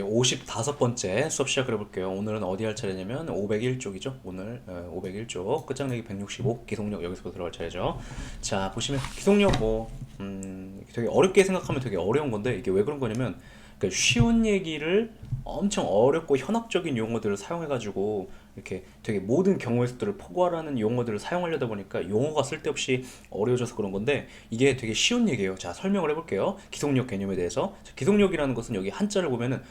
55번째 수업 시작을 해볼게요. 오늘은 어디 할 차례냐면 501쪽이죠. 오늘 501쪽 끝장내기 165 기속력 여기서부터 들어갈 차례죠. 자, 보시면 기속력 되게 어렵게 생각하면 되게 어려운 건데 이게 왜 그런 거냐면 그 쉬운 얘기를 엄청 어렵고 현학적인 용어들을 사용해가지고 이렇게 되게 모든 경우의 수들을 포괄하는 용어들을 사용하려다 보니까 용어가 쓸데없이 어려워져서 그런 건데 이게 되게 쉬운 얘기예요. 자, 설명을 해볼게요. 기속력 개념에 대해서. 자, 기속력이라는 것은 여기 한자를 보면은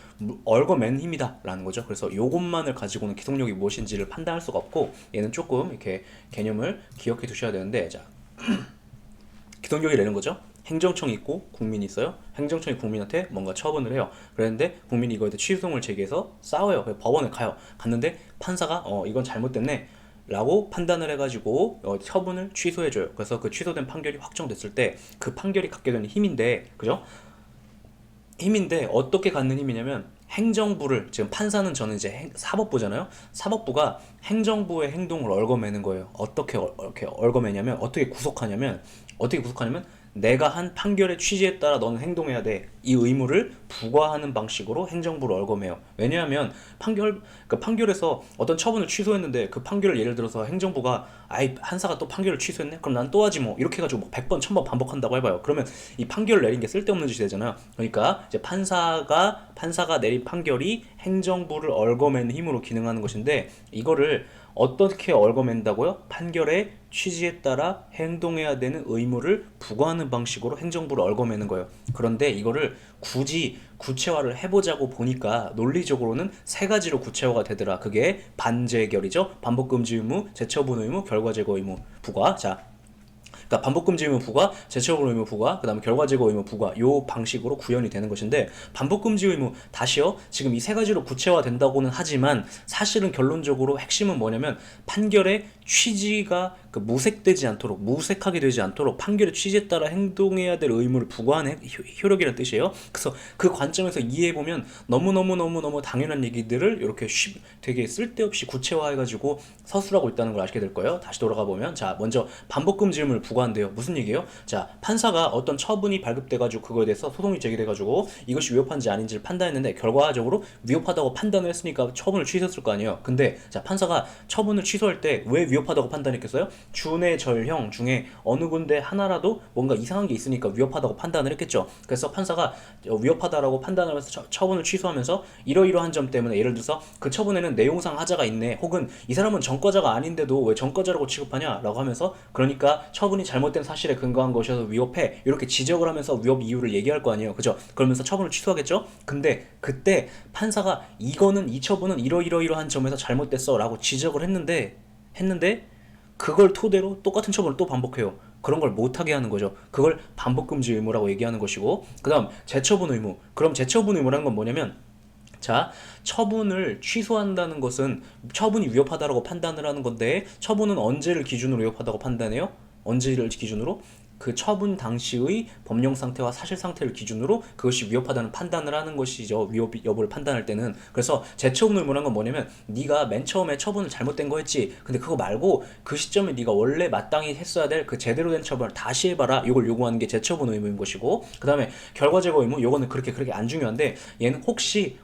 얽어맨 힘이다 라는 거죠. 그래서 요것만을 가지고는 기속력이 무엇인지를 판단할 수가 없고 얘는 조금 이렇게 개념을 기억해 두셔야 되는데, 자, 기속력이라는 거죠. 행정청이 있고 국민이 있어요. 행정청이 국민한테 뭔가 처분을 해요. 그랬는데 국민이 이거에 대해 취소송을 제기해서 싸워요. 법원에 가요. 갔는데 판사가 이건 잘못됐네 라고 판단을 해가지고 처분을 취소해줘요. 그래서 그 취소된 판결이 확정됐을 때 그 판결이 갖게 되는 힘인데, 그죠? 힘인데 어떻게 갖는 힘이냐면 행정부를, 지금 판사는 저는 이제 사법부잖아요. 사법부가 행정부의 행동을 얽어매는 거예요. 어떻게 이렇게 얽어매냐면, 어떻게 구속하냐면 내가 한 판결의 취지에 따라 너는 행동해야 돼, 이 의무를 부과하는 방식으로 행정부를 얽어매요. 왜냐하면 그 판결에서 어떤 처분을 취소했는데 그 판결을 예를 들어서 행정부가 아이 판사가 또 판결을 취소했네? 그럼 난 또 하지 뭐, 이렇게 해가지고 뭐 100번 1000번 반복한다고 해봐요. 그러면 이 판결을 내린 게 쓸데없는 짓이 되잖아요. 그러니까 이제 판사가 내린 판결이 행정부를 얽어매는 힘으로 기능하는 것인데, 이거를 어떻게 얽어맨다고요? 판결의 취지에 따라 행동해야 되는 의무를 부과하는 방식으로 행정부를 얽어매는 거예요. 그런데 이거를 굳이 구체화를 해보자고 보니까 논리적으로는 세 가지로 구체화가 되더라. 그게 반제결이죠. 반복금지 의무, 재처분 의무, 결과제거 의무 부과. 자, 그러니까 반복금지 의무 부과, 재처분 의무 부과, 그 다음에 결과제거 의무 부과, 요 방식으로 구현이 되는 것인데, 반복금지 의무 다시요, 지금 이 세 가지로 구체화된다고는 하지만 사실은 결론적으로 핵심은 뭐냐면 판결의 취지가 무색하게 되지 않도록 판결의 취지에 따라 행동해야 될 의무를 부과하는 효력이라는 뜻이에요. 그래서 그 관점에서 이해해보면 너무너무 당연한 얘기들을 이렇게 되게 쓸데없이 구체화해가지고 서술하고 있다는 걸 아시게 될 거예요. 다시 돌아가 보면, 자, 먼저 반복금지 의무를 부과한대요. 무슨 얘기예요? 자, 판사가 어떤 처분이 발급돼가지고 그거에 대해서 소송이 제기돼가지고 이것이 위협한지 아닌지를 판단했는데 결과적으로 위협하다고 판단을 했으니까 처분을 취소했을 거 아니에요. 근데 자, 판사가 처분을 취소할 때 왜 위협하다고 판단했겠어요? 준의 절형 중에 어느 군데 하나라도 뭔가 이상한 게 있으니까 위협하다고 판단을 했겠죠. 그래서 판사가 위협하다라고 판단을 하면서 처분을 취소하면서 이러이러한 점 때문에, 예를 들어서 그 처분에는 내용상 하자가 있네, 혹은 이 사람은 전과자가 아닌데도 왜 전과자라고 취급하냐 라고 하면서, 그러니까 처분이 잘못된 사실에 근거한 것이어서 위협해, 이렇게 지적을 하면서 위협 이유를 얘기할 거 아니에요. 그죠? 그러면서 처분을 취소하겠죠. 근데 그때 판사가 이 처분은 이러이러한 점에서 잘못됐어 라고 지적을 했는데 그걸 토대로 똑같은 처분을 또 반복해요. 그런 걸 못하게 하는 거죠. 그걸 반복금지 의무라고 얘기하는 것이고, 그 다음 재처분 의무. 그럼 재처분 의무라는 건 뭐냐면, 자, 처분을 취소한다는 것은 처분이 위협하다라고 판단을 하는 건데, 처분은 언제를 기준으로 위협하다고 판단해요? 언제를 기준으로? 그 처분 당시의 법령 상태와 사실 상태를 기준으로 그것이 위협하다는 판단을 하는 것이죠. 위협 여부를 판단할 때는. 그래서 재처분 의무란 건 뭐냐면, 네가 맨 처음에 처분을 잘못된 거 했지, 근데 그거 말고 그 시점에 네가 원래 마땅히 했어야 될 그 제대로 된 처분을 다시 해봐라, 이걸 요구하는 게 재처분 의무인 것이고, 그 다음에 결과제거 의무, 요거는 그렇게 안 중요한데, 얘는 혹시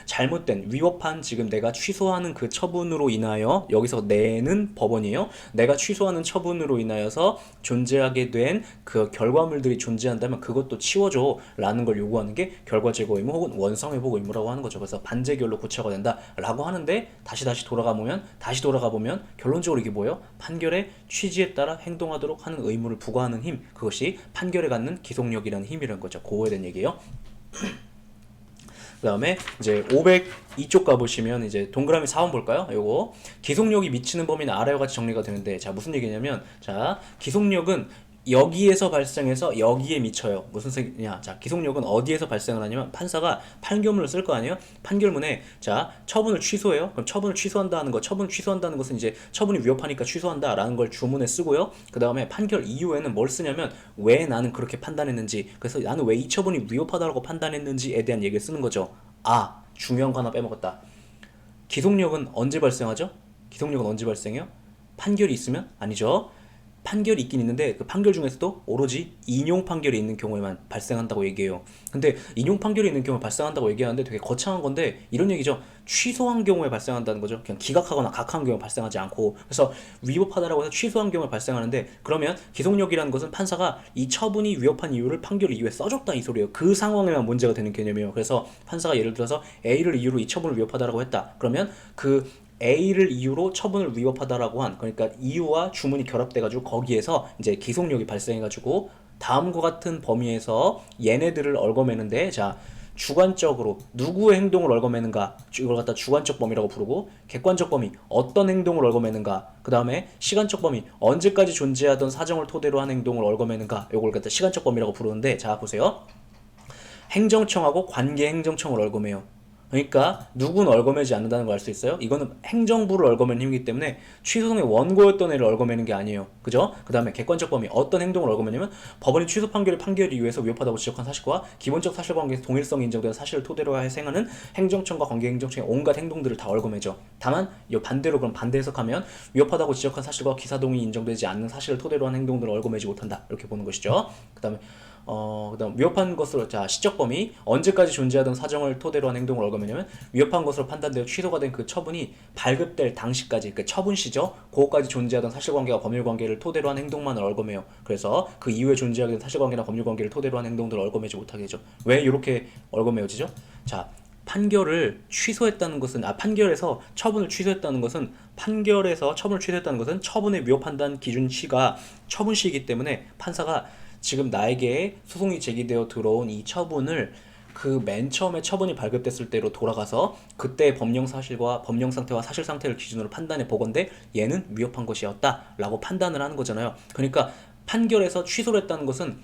잘못된 위협한, 지금 내가 취소하는 그 처분으로 인하여, 여기서 내는 법원이에요. 내가 취소하는 처분으로 인하여서 존재하게 된 그 결과물들이 존재한다면 그것도 치워줘 라는 걸 요구하는 게 결과제거 의무 혹은 원성회복 의무라고 하는 거죠. 그래서 반제결로 구체화가 된다 라고 하는데, 다시 돌아가 보면 결론적으로 이게 뭐예요? 판결의 취지에 따라 행동하도록 하는 의무를 부과하는 힘, 그것이 판결에 갖는 기속력이라는 힘이라는 거죠. 그거에 대한 얘기예요. 그 다음에 이제 502쪽 가보시면 이제 동그라미 4번 볼까요? 요거 기속력이 미치는 범위는 아래와 같이 정리가 되는데, 자, 무슨 얘기냐면, 자, 기속력은 여기에서 발생해서 여기에 미쳐요. 무슨 소리냐? 자, 기속력은 어디에서 발생을 하냐면, 판사가 판결문을 쓸 거 아니에요? 판결문에, 자, 처분을 취소해요. 그럼 처분을 취소한다는 것은 이제 처분이 위협하니까 취소한다라는 걸 주문에 쓰고요. 그 다음에 판결 이후에는 뭘 쓰냐면, 왜 나는 그렇게 판단했는지, 그래서 나는 왜 이 처분이 위협하다고 판단했는지에 대한 얘기를 쓰는 거죠. 아, 중요한 거 하나 빼먹었다. 기속력은 언제 발생하죠? 기속력은 언제 발생해요? 판결이 있으면? 아니죠. 판결이 있긴 있는데 그 판결 중에서도 오로지 인용 판결이 있는 경우에만 발생한다고 얘기해요. 근데 인용 판결이 있는 경우에 발생한다고 얘기하는데 되게 거창한 건데 이런 얘기죠. 취소한 경우에 발생한다는 거죠. 그냥 기각하거나 각하한 경우에 발생하지 않고. 그래서 위법하다라고 해서 취소한 경우에 발생하는데 그러면 기속력이라는 것은 판사가 이 처분이 위법한 이유를 판결 이유에 써줬다 이 소리예요. 그 상황에만 문제가 되는 개념이에요. 그래서 판사가 예를 들어서 A를 이유로 이 처분을 위법하다라고 했다. 그러면 그 A를 이유로 처분을 위법하다라고 한 그러니까 이유와 주문이 결합돼가지고 거기에서 이제 기속력이 발생해가지고 다음과 같은 범위에서 얘네들을 얽어매는데 자 주관적으로 누구의 행동을 얽어매는가 이걸 갖다 주관적 범위라고 부르고 객관적 범위 어떤 행동을 얽어매는가 그 다음에 시간적 범위 언제까지 존재하던 사정을 토대로 한 행동을 얽어매는가 이걸 갖다 시간적 범위라고 부르는데 자 보세요 행정청하고 관계행정청을 얽어매요. 그러니까 누구는 얽어매지 않는다는 걸 알 수 있어요. 이거는 행정부를 얽어매는 힘이기 때문에 취소송의 원고였던 애를 얽어매는 게 아니에요. 그죠? 그 다음에 객관적 범위 어떤 행동을 얽어매냐면 법원이 취소 판결의 판결 이유에서 위협하다고 지적한 사실과 기본적 사실관계에서 동일성이 인정되는 사실을 토대로 행하는 행정청과 관계행정청의 온갖 행동들을 다 얽어매죠. 다만 반대로 그럼 반대 해석하면 위협하다고 지적한 사실과 기사동의 인정되지 않는 사실을 토대로 한 행동들을 얽어매지 못한다 이렇게 보는 것이죠. 그 다음에 그다음 위협한 것으로 자 시적 범위 언제까지 존재하던 사정을 토대로 한 행동을 얽으면요 위협한 것으로 판단되어 취소가 된 그 처분이 발급될 당시까지 그 처분 시죠 그거까지 존재하던 사실관계와 법률관계를 토대로 한 행동만을 얽어매요. 그래서 그 이후에 존재하게 된 사실관계나 법률관계를 토대로 한 행동들을 얽어매지 못하게 되죠. 왜 이렇게 얽어매어지죠? 자 판결을 취소했다는 것은 판결에서 처분을 취소했다는 것은 판결에서 처분을 취소했다는 것은 처분의 위협 판단 기준 시가 처분 시이기 때문에 판사가 지금 나에게 소송이 제기되어 들어온 이 처분을 그 맨 처음에 처분이 발급됐을 때로 돌아가서 그때의 법령 사실과 법령 상태와 사실 상태를 기준으로 판단해 보건대 얘는 위협한 것이었다 라고 판단을 하는 거잖아요. 그러니까 판결에서 취소를 했다는 것은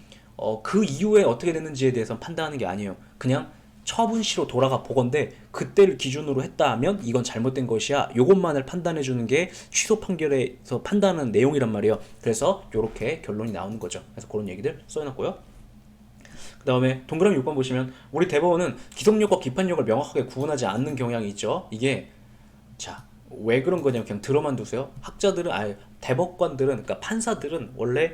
그 이후에 어떻게 됐는지에 대해서 판단하는 게 아니에요. 그냥 처분시로 돌아가 보건데 그때를 기준으로 했다면 이건 잘못된 것이야 요것만을 판단해 주는 게 취소 판결에서 판단하는 내용이란 말이에요. 그래서 요렇게 결론이 나오는 거죠. 그래서 그런 얘기들 써놨고요. 그 다음에 동그라미 6번 보시면 우리 대법원은 기속력과 기판력을 명확하게 구분하지 않는 경향이 있죠. 이게 자 왜 그런 거냐면 그냥 들어만 두세요. 학자들은 대법관들은 그러니까 판사들은 원래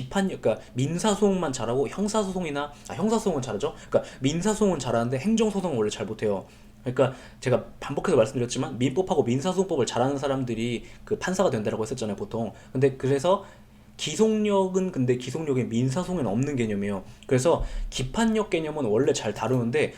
그러니까 민사소송만 잘하고 형사소송은 잘하죠. 그러니까 민사소송은 잘하는데 행정소송은 원래 잘 못해요. 그러니까 제가 반복해서 말씀드렸지만 민법하고 민사소송법을 잘하는 사람들이 그 판사가 된다라고 했었잖아요, 보통. 근데 그래서 근데 기속력이 민사소송에는 없는 개념이에요. 그래서 기판력 개념은 원래 잘 다루는데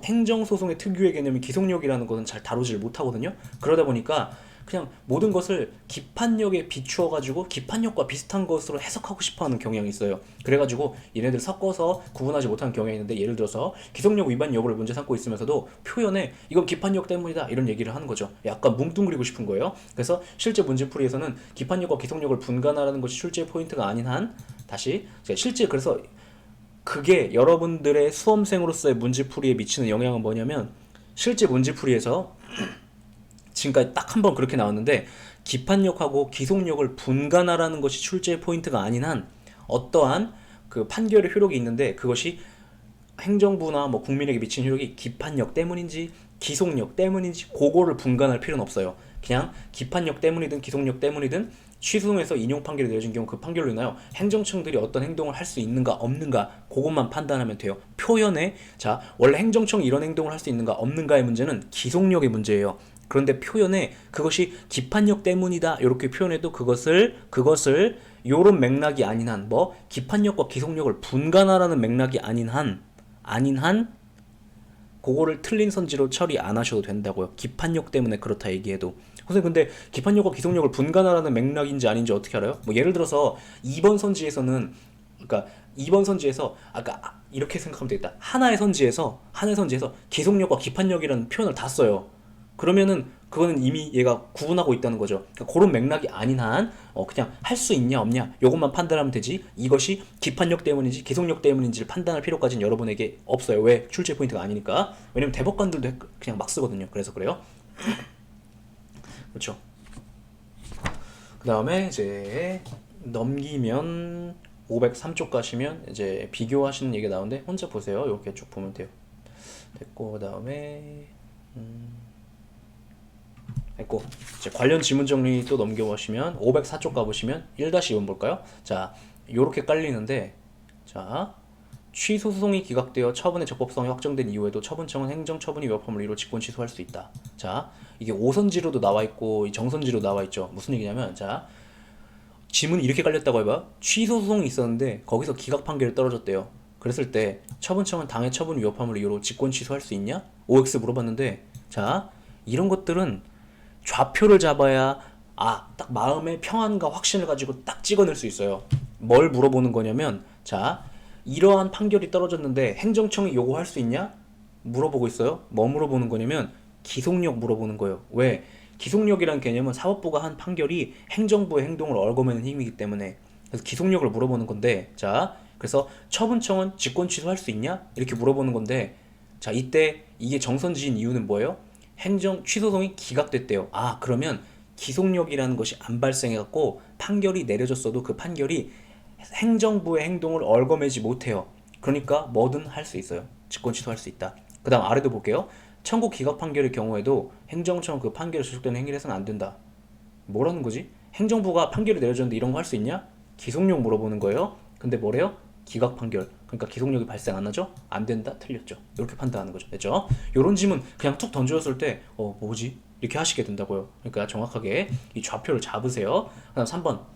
행정소송의 특유의 개념이 기속력이라는 것은 잘 다루질 못하거든요. 그러다 보니까 그냥 모든 것을 기판력에 비추어가지고 기판력과 비슷한 것으로 해석하고 싶어하는 경향이 있어요. 그래가지고 얘네들 섞어서 구분하지 못하는 경향이 있는데 예를 들어서 기속력 위반 여부를 문제 삼고 있으면서도 표현에 이건 기판력 때문이다 이런 얘기를 하는 거죠. 약간 뭉뚱그리고 싶은 거예요. 그래서 실제 문제풀이에서는 기판력과 기속력을 분간하라는 것이 출제 포인트가 아닌 한 다시 실제 그래서 그게 여러분들의 수험생으로서의 문제풀이에 미치는 영향은 뭐냐면 실제 문제풀이에서 지금까지 딱 한 번 그렇게 나왔는데 기판력하고 기속력을 분간하라는 것이 출제 포인트가 아닌 한 어떠한 그 판결의 효력이 있는데 그것이 행정부나 뭐 국민에게 미친 효력이 기판력 때문인지 기속력 때문인지 그거를 분간할 필요는 없어요. 그냥 기판력 때문이든 기속력 때문이든 취소송에서 인용 판결이 내려진 경우 그 판결로 인하여 행정청들이 어떤 행동을 할 수 있는가 없는가 그것만 판단하면 돼요. 표현에 자 원래 행정청이 이런 행동을 할 수 있는가 없는가의 문제는 기속력의 문제예요. 그런데 표현에 그것이 기판력 때문이다 이렇게 표현해도 그것을 요런 맥락이 아닌 한 기판력과 기속력을 분간하라는 맥락이 아닌 한 그거를 틀린 선지로 처리 안 하셔도 된다고요. 기판력 때문에 그렇다 얘기해도. 선생님 근데 기판력과 기속력을 분간하라는 맥락인지 아닌지 어떻게 알아요? 예를 들어서 2번 선지에서는 그러니까 2번 선지에서 아까 이렇게 생각하면 되겠다. 하나의 선지에서 기속력과 기판력이라는 표현을 다 써요. 그러면은 그거는 이미 얘가 구분하고 있다는 거죠. 그러니까 그런 맥락이 아닌 한 그냥 할 수 있냐 없냐 요것만 판단하면 되지 이것이 기판력 때문인지 기속력 때문인지를 판단할 필요까지는 여러분에게 없어요. 왜? 출제 포인트가 아니니까. 왜냐면 대법관들도 그냥 막 쓰거든요. 그래서 그래요. 그렇죠. 그 다음에 이제 넘기면 503쪽 가시면 이제 비교하시는 얘기가 나오는데 혼자 보세요. 이렇게 쭉 보면 돼요. 됐고 그 다음에 했고, 이제 관련 지문 정리 또 넘겨보시면 504쪽 가보시면 1-2번 볼까요? 자, 요렇게 깔리는데, 자, 취소 소송이 기각되어 처분의 적법성이 확정된 이후에도 처분청은 행정처분이 위법함을 이유로 직권 취소할 수 있다. 자, 이게 오선지로도 나와 있고 정선지로 나와 있죠. 무슨 얘기냐면, 자, 지문이 이렇게 깔렸다고 해봐. 취소 소송이 있었는데 거기서 기각 판결이 떨어졌대요. 그랬을 때 처분청은 당해 처분 위법함을 이유로 직권 취소할 수 있냐? OX 물어봤는데, 자, 이런 것들은 좌표를 잡아야 딱 마음의 평안과 확신을 가지고 딱 찍어낼 수 있어요. 뭘 물어보는 거냐면, 자, 이러한 판결이 떨어졌는데 행정청이 요구할 수 있냐? 물어보고 있어요. 뭐 물어보는 거냐면 기속력 물어보는 거예요. 왜? 기속력이란 개념은 사법부가 한 판결이 행정부의 행동을 얽어매는 힘이기 때문에, 그래서 기속력을 물어보는 건데, 자, 그래서 처분청은 직권 취소할 수 있냐? 이렇게 물어보는 건데, 자, 이때 이게 정선지인 이유는 뭐예요? 행정 취소송이 기각됐대요. 그러면 기속력이라는 것이 안 발생해갖고 판결이 내려졌어도 그 판결이 행정부의 행동을 얽어매지 못해요. 그러니까 뭐든 할 수 있어요. 직권 취소할 수 있다. 그 다음 아래도 볼게요. 청구 기각 판결의 경우에도 행정청 그 판결에 소속되는 행위를 해서는 안 된다. 뭐라는 거지? 행정부가 판결이 내려졌는데 이런 거 할 수 있냐? 기속력 물어보는 거예요. 근데 뭐래요? 기각 판결. 그러니까 기속력이 발생 안 하죠? 안 된다? 틀렸죠? 이렇게 판단하는 거죠. 됐죠? 요런 질문 그냥 툭 던져줬을 때 뭐지? 이렇게 하시게 된다고요. 그러니까 정확하게 이 좌표를 잡으세요. 그 다음 3번.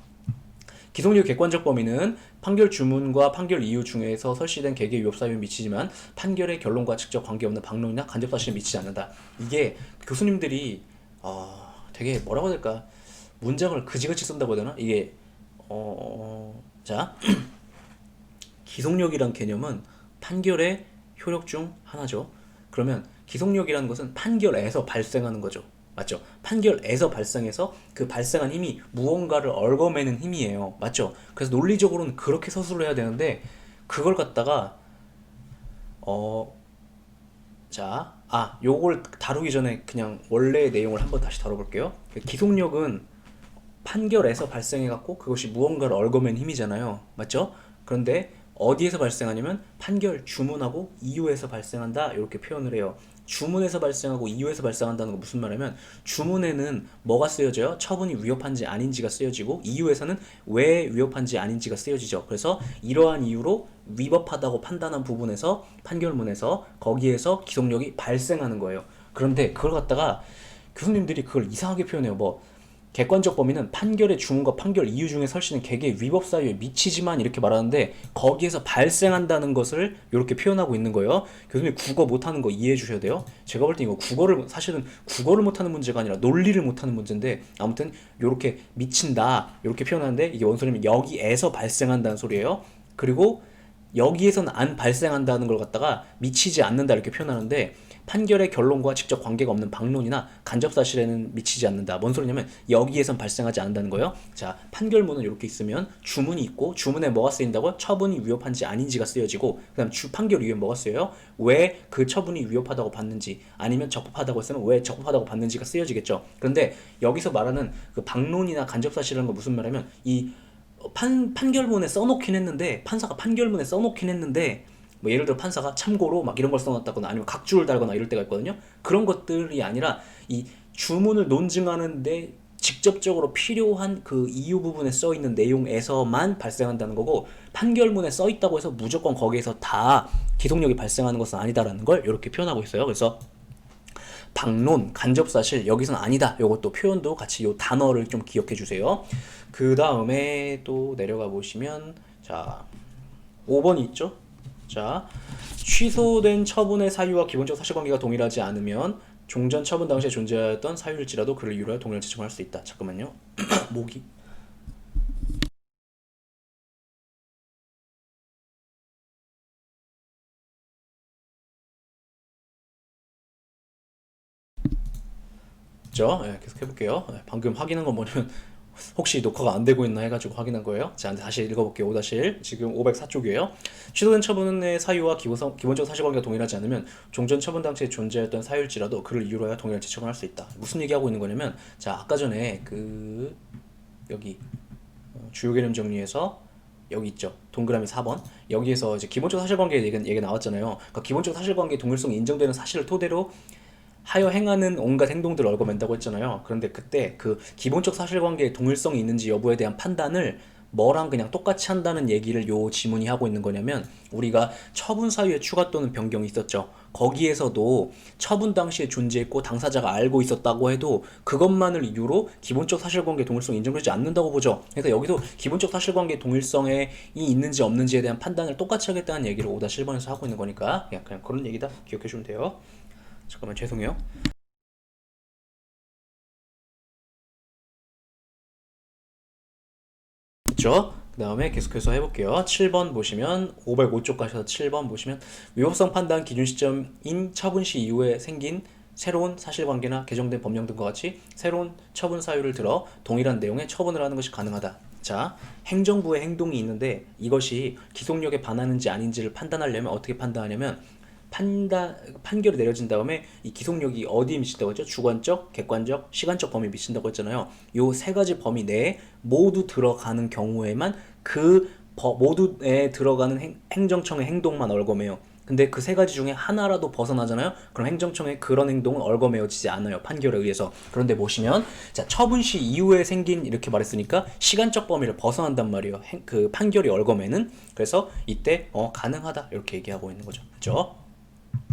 기속력 객관적 범위는 판결 주문과 판결 이유 중에서 설치된 개개 위법 사유에 미치지만 판결의 결론과 직접 관계없는 방론이나 간접 사실에 미치지 않는다. 이게 교수님들이 되게 뭐라고 해야 될까? 문장을 그지같이 쓴다고 해야 되나? 이게 자, 기속력이란 개념은 판결의 효력 중 하나죠. 그러면 기속력이라는 것은 판결에서 발생하는 거죠. 맞죠? 판결에서 발생해서 그 발생한 힘이 무언가를 얽어매는 힘이에요. 맞죠? 그래서 논리적으로는 그렇게 서술을 해야 되는데 그걸 갖다가 자, 요걸 다루기 전에 그냥 원래의 내용을 한번 다시 다뤄볼게요. 기속력은 판결에서 발생해갖고 그것이 무언가를 얽어맨 힘이잖아요. 맞죠? 그런데 어디에서 발생하냐면 판결 주문하고 이유에서 발생한다 이렇게 표현을 해요. 주문에서 발생하고 이유에서 발생한다는 거 무슨 말이냐면 주문에는 뭐가 쓰여져요? 처분이 위협한지 아닌지가 쓰여지고 이유에서는 왜 위협한지 아닌지가 쓰여지죠. 그래서 이러한 이유로 위법하다고 판단한 부분에서 판결문에서 거기에서 기속력이 발생하는 거예요. 그런데 그걸 갖다가 교수님들이 그걸 이상하게 표현해요. 객관적 범위는 판결의 주문과 판결 이유 중에 설치는 개개의 위법 사유에 미치지만 이렇게 말하는데 거기에서 발생한다는 것을 이렇게 표현하고 있는 거예요. 교수님 국어 못하는 거 이해해 주셔야 돼요. 제가 볼 때 이거 사실은 국어를 못하는 문제가 아니라 논리를 못하는 문제인데 아무튼 이렇게 미친다 이렇게 표현하는데 이게 뭔 소리냐면 여기에서 발생한다는 소리예요. 그리고 여기에서는 안 발생한다는 걸 갖다가 미치지 않는다 이렇게 표현하는데 판결의 결론과 직접 관계가 없는 방론이나 간접 사실에는 미치지 않는다. 뭔 소리냐면 여기에선 발생하지 않는다는 거예요. 자, 판결문은 이렇게 있으면 주문이 있고 주문에 뭐가 쓰인다고? 처분이 위협한지 아닌지가 쓰여지고 그다음 판결 이후에 뭐가 쓰여요? 왜 그 처분이 위협하다고 봤는지 아니면 적법하다고 했으면 왜 적법하다고 봤는지가 쓰여지겠죠. 그런데 여기서 말하는 그 방론이나 간접 사실이라는 건 무슨 말이냐면 이 판결문에 써놓긴 했는데 판사가 판결문에 써놓긴 했는데 예를 들어 판사가 참고로 막 이런 걸 써놨다거나 아니면 각주를 달거나 이럴 때가 있거든요. 그런 것들이 아니라 이 주문을 논증하는데 직접적으로 필요한 그 이유 부분에 써 있는 내용에서만 발생한다는 거고 판결문에 써 있다고 해서 무조건 거기에서 다 기속력이 발생하는 것은 아니다라는 걸 이렇게 표현하고 있어요. 그래서 방론, 간접사실 여기서는 아니다. 요것도 표현도 같이 요 단어를 좀 기억해 주세요. 그 다음에 또 내려가 보시면 자 5번이 있죠. 자, 취소된 처분의 사유와 기본적 사실관계가 동일하지 않으면 종전 처분 당시에 존재하였던 사유일지라도 그를 이유로 동일한 지칭을 할 수 있다. 잠깐만요. 목이. 계속 해볼게요. 방금 확인한 건 뭐냐면 혹시 녹화가 안 되고 있나 해가지고 확인한 거예요. 자, 다시 읽어볼게요. 5-1 지금 504쪽이에요. 취소된 처분의 사유와 기본적 사실관계가 동일하지 않으면 종전 처분 당시에 존재했던 사유일지라도 그를 이유로 하여 동일한 지칭을 할 수 있다. 무슨 얘기하고 있는 거냐면 자, 아까 전에 여기 주요 개념 정리에서 여기 있죠. 동그라미 4번. 여기에서 이제 기본적 사실관계 얘기 나왔잖아요. 그러니까 기본적 사실관계 동일성이 인정되는 사실을 토대로 하여 행하는 온갖 행동들을 얽어맨다고 했잖아요. 그런데 그때 그 기본적 사실관계의 동일성이 있는지 여부에 대한 판단을 뭐랑 그냥 똑같이 한다는 얘기를 요 지문이 하고 있는 거냐면, 우리가 처분 사유의 추가 또는 변경이 있었죠. 거기에서도 처분 당시에 존재했고 당사자가 알고 있었다고 해도 그것만을 이유로 기본적 사실관계 동일성이 인정되지 않는다고 보죠. 그래서 여기도 기본적 사실관계 동일성이 있는지 없는지에 대한 판단을 똑같이 하겠다는 얘기를 5-1번에서 하고 있는 거니까 그냥 그런 얘기다 기억해 주면 돼요. 잠깐만, 죄송해요. 그쵸? 그 다음에 계속해서 해볼게요. 7번 보시면 505쪽 가셔서 7번 보시면, 위법성 판단 기준 시점인 처분 시 이후에 생긴 새로운 사실관계나 개정된 법령 등과 같이 새로운 처분 사유를 들어 동일한 내용의 처분을 하는 것이 가능하다. 자, 행정부의 행동이 있는데 이것이 기속력에 반하는지 아닌지를 판단하려면 어떻게 판단하냐면, 판결이 내려진 다음에 이 기속력이 어디에 미친다고 했죠? 주관적, 객관적, 시간적 범위에 미친다고 했잖아요. 요 세 가지 범위 내에 모두 들어가는 경우에만 그 모두에 들어가는 행정청의 행동만 얽어매요. 근데 그 세 가지 중에 하나라도 벗어나잖아요. 그럼 행정청의 그런 행동은 얽어매어지지 않아요, 판결에 의해서. 그런데 보시면, 자, 처분 시 이후에 생긴 이렇게 말했으니까 시간적 범위를 벗어난단 말이에요, 그 판결이 얽어매는. 그래서 이때 가능하다 이렇게 얘기하고 있는 거죠. 그렇죠?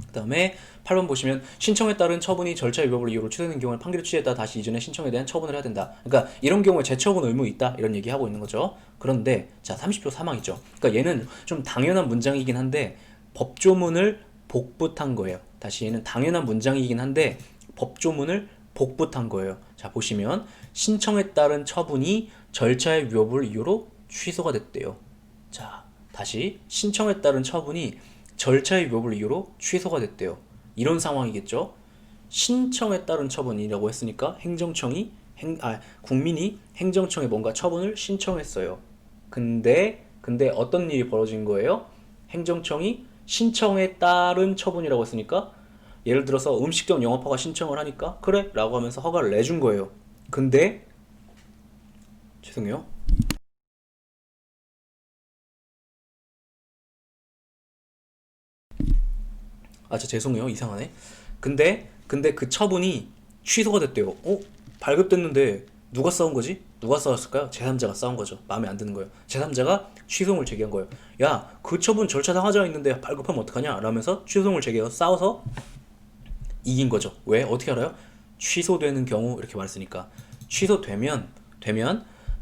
그 다음에 8번 보시면, 신청에 따른 처분이 절차 위법을 이유로 취소되는 경우에 판결의 취지에 따라 다시 이전의 신청에 대한 처분을 해야 된다. 그러니까 이런 경우에 재처분 의무 있다 이런 얘기하고 있는 거죠. 그런데 자, 30조 3항 있죠. 그러니까 얘는 좀 당연한 문장이긴 한데 법조문을 복붙한 거예요. 다시, 얘는 당연한 문장이긴 한데 법조문을 복붙한 거예요. 자, 보시면 신청에 따른 처분이 절차의 위법을 이유로 취소가 됐대요. 자, 다시, 신청에 따른 처분이 절차의 위법을 이유로 취소가 됐대요. 이런 상황이겠죠. 신청에 따른 처분이라고 했으니까 국민이 행정청에 뭔가 처분을 신청했어요. 근데 어떤 일이 벌어진 거예요? 행정청이 신청에 따른 처분이라고 했으니까, 예를 들어서 음식점 영업허가 신청을 하니까 그래 라고 하면서 허가를 내준 거예요. 근데 죄송해요. 죄송해요. 이상하네. 근데 그 처분이 취소가 됐대요. 발급됐는데 누가 싸운 거지? 누가 싸웠을까요? 제3자가 싸운 거죠. 마음에 안 드는 거예요. 제3자가 취소를 제기한 거예요. 야, 그 처분 절차 당하자 있는데 발급하면 어떡하냐? 라면서 취소를 제기해서 싸워서 이긴 거죠. 왜? 어떻게 알아요? 취소되는 경우 이렇게 말했으니까. 취소되면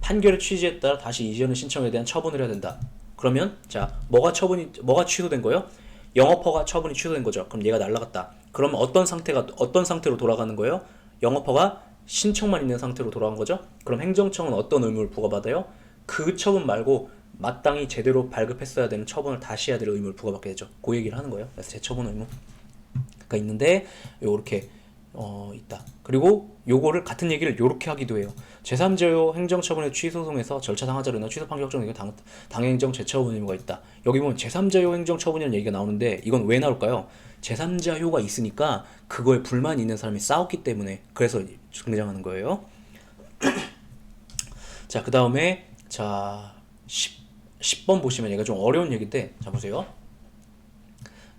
판결의 취지에 따라 다시 이전의 신청에 대한 처분을 해야 된다. 그러면 자, 뭐가 취소된 거예요? 영업허가 처분이 취소된 거죠. 그럼 얘가 날라갔다. 그럼 어떤 상태로 돌아가는 거예요? 영업허가 신청만 있는 상태로 돌아간 거죠. 그럼 행정청은 어떤 의무를 부과받아요? 그 처분 말고 마땅히 제대로 발급했어야 되는 처분을 다시 해야 될 의무를 부과받게 되죠. 그 얘기를 하는 거예요. 그래서 재처분 의무가 있는데 요렇게 있다. 그리고 요거를 같은 얘기를 요렇게 하기도 해요. 제3자요 행정처분의 취소송에서 절차 당하자로나 취소 판결 확정된 경우 당행정 재처분 의무가 있다. 여기 보면 제3자요 행정처분이라는 얘기가 나오는데 이건 왜 나올까요? 제3자요가 있으니까 그거에 불만이 있는 사람이 싸웠기 때문에, 그래서 등장하는 거예요. 자, 그 다음에 자 10번 보시면 얘가 좀 어려운 얘기인데, 자 보세요.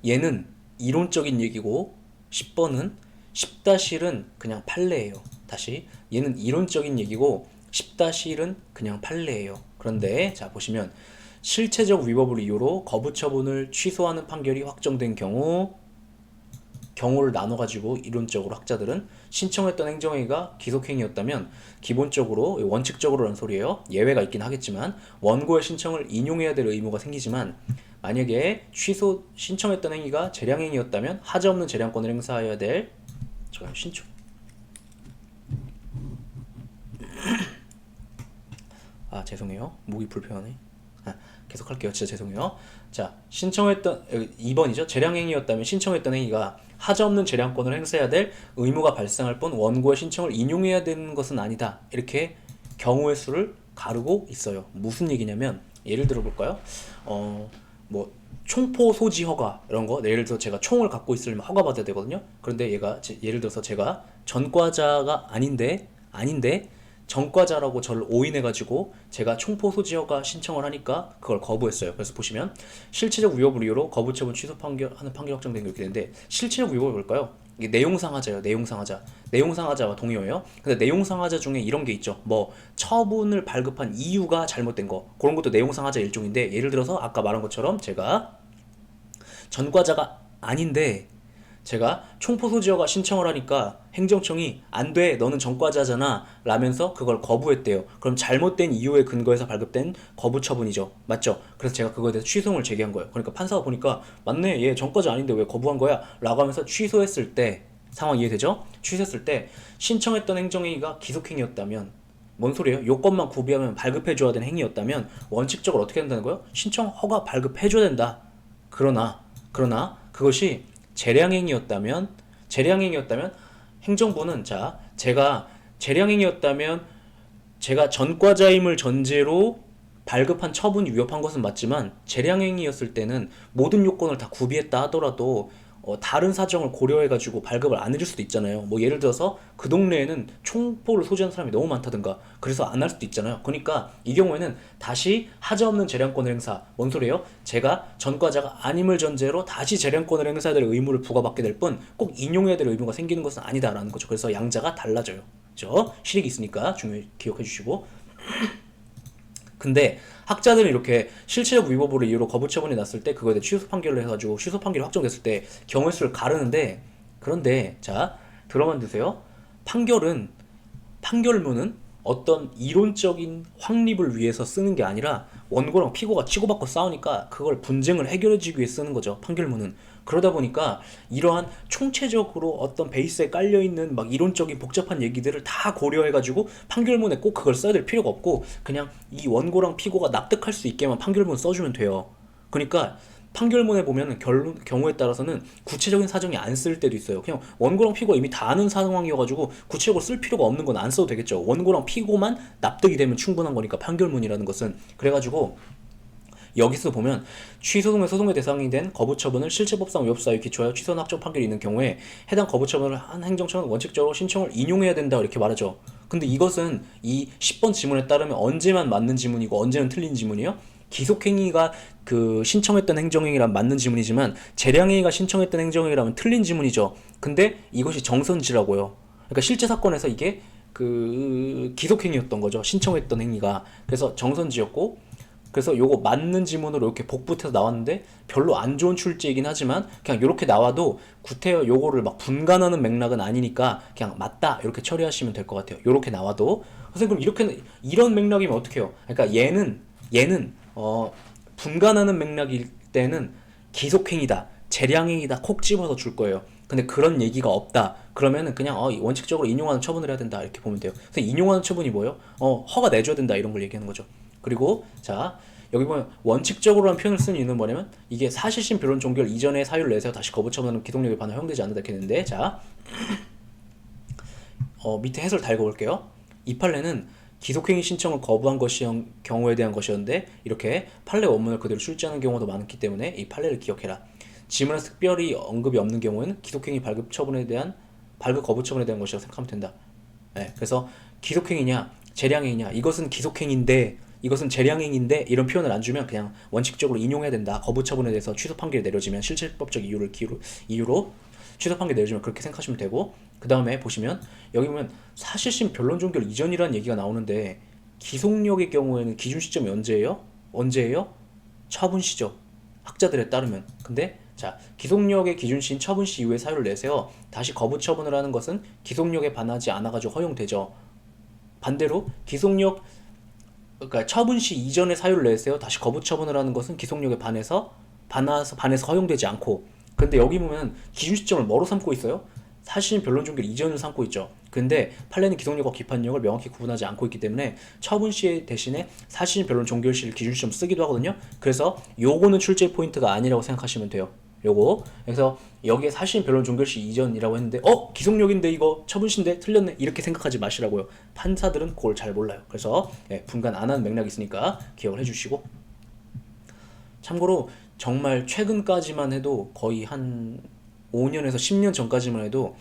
얘는 이론적인 얘기고 10번은 10-1은 그냥 판례예요. 다시, 얘는 이론적인 얘기고 10-1은 그냥 판례예요. 그런데 자 보시면, 실체적 위법을 이유로 거부 처분을 취소하는 판결이 확정된 경우를 나눠가지고 이론적으로 학자들은 신청했던 행정행위가 기속행위였다면 기본적으로, 원칙적으로라는 소리예요. 예외가 있긴 하겠지만 원고의 신청을 인용해야 될 의무가 생기지만, 만약에 신청했던 행위가 재량행위였다면 하자없는 재량권을 행사해야 될 신청. 죄송해요. 목이 불편하네. 계속 할게요. 진짜 죄송해요. 자, 신청했던 2번이죠. 재량행위였다면 신청했던 행위가 하자없는 재량권을 행사해야 될 의무가 발생할 뿐 원고의 신청을 인용해야 되는 것은 아니다. 이렇게 경우의 수를 가르고 있어요. 무슨 얘기냐면, 예를 들어 볼까요? 뭐 총포 소지 허가 이런 거, 예를 들어서 제가 총을 갖고 있으면 허가 받아야 되거든요. 그런데 얘가 예를 들어서 제가 전과자가 아닌데 전과자라고 저를 오인해가지고 제가 총포 소지 허가 신청을 하니까 그걸 거부했어요. 그래서 보시면 실체적 위법을 이유로 거부처분 취소 하는 판결 확정된 게 이렇게 되는데, 실체적 위법이 뭘까요? 이게 내용상하자예요. 내용상하자. 내용상하자와 동의어예요. 근데 내용상하자 중에 이런 게 있죠. 뭐 처분을 발급한 이유가 잘못된 거, 그런 것도 내용상하자 일종인데, 예를 들어서 아까 말한 것처럼 제가 전과자가 아닌데 제가 총포소지어가 신청을 하니까 행정청이 안 돼, 너는 전과자잖아 라면서 그걸 거부했대요. 그럼 잘못된 이유에 근거해서 발급된 거부 처분이죠. 맞죠? 그래서 제가 그거에 대해서 취소를 제기한 거예요. 그러니까 판사가 보니까 맞네, 얘 전과자 아닌데 왜 거부한 거야? 라고 하면서 취소했을 때, 상황 이해되죠? 취소했을 때 신청했던 행정행위가 기속행위였다면, 뭔 소리예요? 요건만 구비하면 발급해줘야 되는 행위였다면 원칙적으로 어떻게 된다는 거예요? 신청 허가 발급해줘야 된다. 그러나 그것이 재량행위였다면 행정부는, 자, 제가 재량행위였다면 제가 전과자임을 전제로 발급한 처분이 위협한 것은 맞지만, 재량행위였을 때는 모든 요건을 다 구비했다 하더라도 다른 사정을 고려해가지고 발급을 안 해줄 수도 있잖아요. 뭐 예를 들어서 그 동네에는 총포를 소지하는 사람이 너무 많다든가 그래서 안 할 수도 있잖아요. 그러니까 이 경우에는 다시 하자없는 재량권을 행사, 뭔 소리예요? 제가 전과자가 아님을 전제로 다시 재량권을 행사해야 될 의무를 부과받게 될 뿐 꼭 인용해야 될 의무가 생기는 것은 아니다라는 거죠. 그래서 양자가 달라져요. 그죠? 실익이 있으니까 중요히 기억해 주시고. 근데 학자들은 이렇게 실체적 위법으로 이유로 거부 처분이 났을 때 그거에 대해 취소 판결을 해가지고 취소 판결이 확정됐을 때 경우의 수를 가르는데, 그런데 자, 들어만 두세요. 판결문은 어떤 이론적인 확립을 위해서 쓰는 게 아니라 원고랑 피고가 치고받고 싸우니까 그걸 분쟁을 해결해주기 위해 쓰는 거죠, 판결문은. 그러다 보니까 이러한 총체적으로 어떤 베이스에 깔려있는 막 이론적인 복잡한 얘기들을 다 고려해가지고 판결문에 꼭 그걸 써야 될 필요가 없고, 그냥 이 원고랑 피고가 납득할 수 있게만 판결문 써주면 돼요. 그러니까 판결문에 보면 경우에 따라서는 구체적인 사정이 안 쓸 때도 있어요. 그냥 원고랑 피고가 이미 다 아는 상황이어가지고 구체적으로 쓸 필요가 없는 건 안 써도 되겠죠. 원고랑 피고만 납득이 되면 충분한 거니까, 판결문이라는 것은. 그래가지고 여기서 보면 취소송의 소송의 대상이 된 거부처분을 실체법상 위법사유에 기초하여 취소나 확정 판결이 있는 경우에 해당 거부처분을 한 행정청은 원칙적으로 신청을 인용해야 된다, 이렇게 말하죠. 근데 이것은 이 10번 지문에 따르면 언제만 맞는 지문이고 언제는 틀린 지문이에요? 기속행위가 그 신청했던 행정행위란 맞는 지문이지만 재량행위가 신청했던 행정행위라면 틀린 지문이죠. 근데 이것이 정선지라고요. 그러니까 실제 사건에서 이게 그 기속행위였던 거죠, 신청했던 행위가. 그래서 정선지였고, 그래서 요거 맞는 지문으로 이렇게 복붙해서 나왔는데 별로 안 좋은 출제이긴 하지만 그냥 이렇게 나와도 구태여 요거를 막 분간하는 맥락은 아니니까 그냥 맞다 이렇게 처리하시면 될 것 같아요. 요렇게 나와도. 선생님 그럼 이렇게 이런 맥락이면 어떡해요? 그러니까 얘는 분간하는 맥락일 때는 기속행위다, 재량행위다 콕 집어서 줄 거예요. 근데 그런 얘기가 없다 그러면은 그냥 원칙적으로 인용하는 처분을 해야 된다 이렇게 보면 돼요. 그래서 인용하는 처분이 뭐예요? 허가 내줘야 된다 이런 걸 얘기하는 거죠. 그리고 자, 여기 보면 원칙적으로라는 표현을 쓰는 이유는 뭐냐면 이게 사실심 변론 종결 이전에 사유를 내세워 다시 거부 처분하는 기동력에 반해 허용되지 않는다 했는데, 자, 밑에 해설 다 읽어볼게요. 이 판례는 기속행위 신청을 거부한 경우에 대한 것이었는데 이렇게 판례 원문을 그대로 출제하는 경우도 많기 때문에 이 판례를 기억해라. 지문에서 특별히 언급이 없는 경우에는 기속행위 발급 거부 처분에 대한 것이라고 생각하면 된다. 네, 그래서 기속행위냐 재량행위냐, 이것은 기속행위인데 이것은 재량행위인데 이런 표현을 안 주면 그냥 원칙적으로 인용해야 된다. 거부 처분에 대해서 취소 판결이 내려지면 실체법적 이유로 취소 판결이 내려지면 그렇게 생각하시면 되고, 그 다음에 보시면 여기 보면 사실심 변론 종결 이전이라는 얘기가 나오는데 기속력의 경우에는 기준 시점이 언제예요? 처분 시죠. 학자들에 따르면. 근데 자, 기속력의 기준시인 처분시 이후에 사유를 내세워 다시 거부 처분을 하는 것은 기속력에 반하지 않아가지고 허용되죠. 반대로 그러니까 처분시 이전에 사유를 내세워 다시 거부 처분을 하는 것은 기속력에 반해서 허용되지 않고, 근데 여기 보면 기준 시점을 뭐로 삼고 있어요? 사실은 변론 종결 이전을 삼고 있죠. 근데 판례는 기속력과 기판력을 명확히 구분하지 않고 있기 때문에 처분시 대신에 사실은 변론 종결 시를 기준 시점 쓰기도 하거든요. 그래서 요거는 출제 포인트가 아니라고 생각하시면 돼요. 요거. 그래서 여기에 사실은 변론 종결 시 이전이라고 했는데 기속력인데 이거 처분시인데 틀렸네 이렇게 생각하지 마시라고요. 판사들은 그걸 잘 몰라요. 그래서 분간 안 하는 맥락이 있으니까 기억을 해주시고, 참고로 정말 최근까지만 해도 거의 한 5년에서 10년 전까지만 해도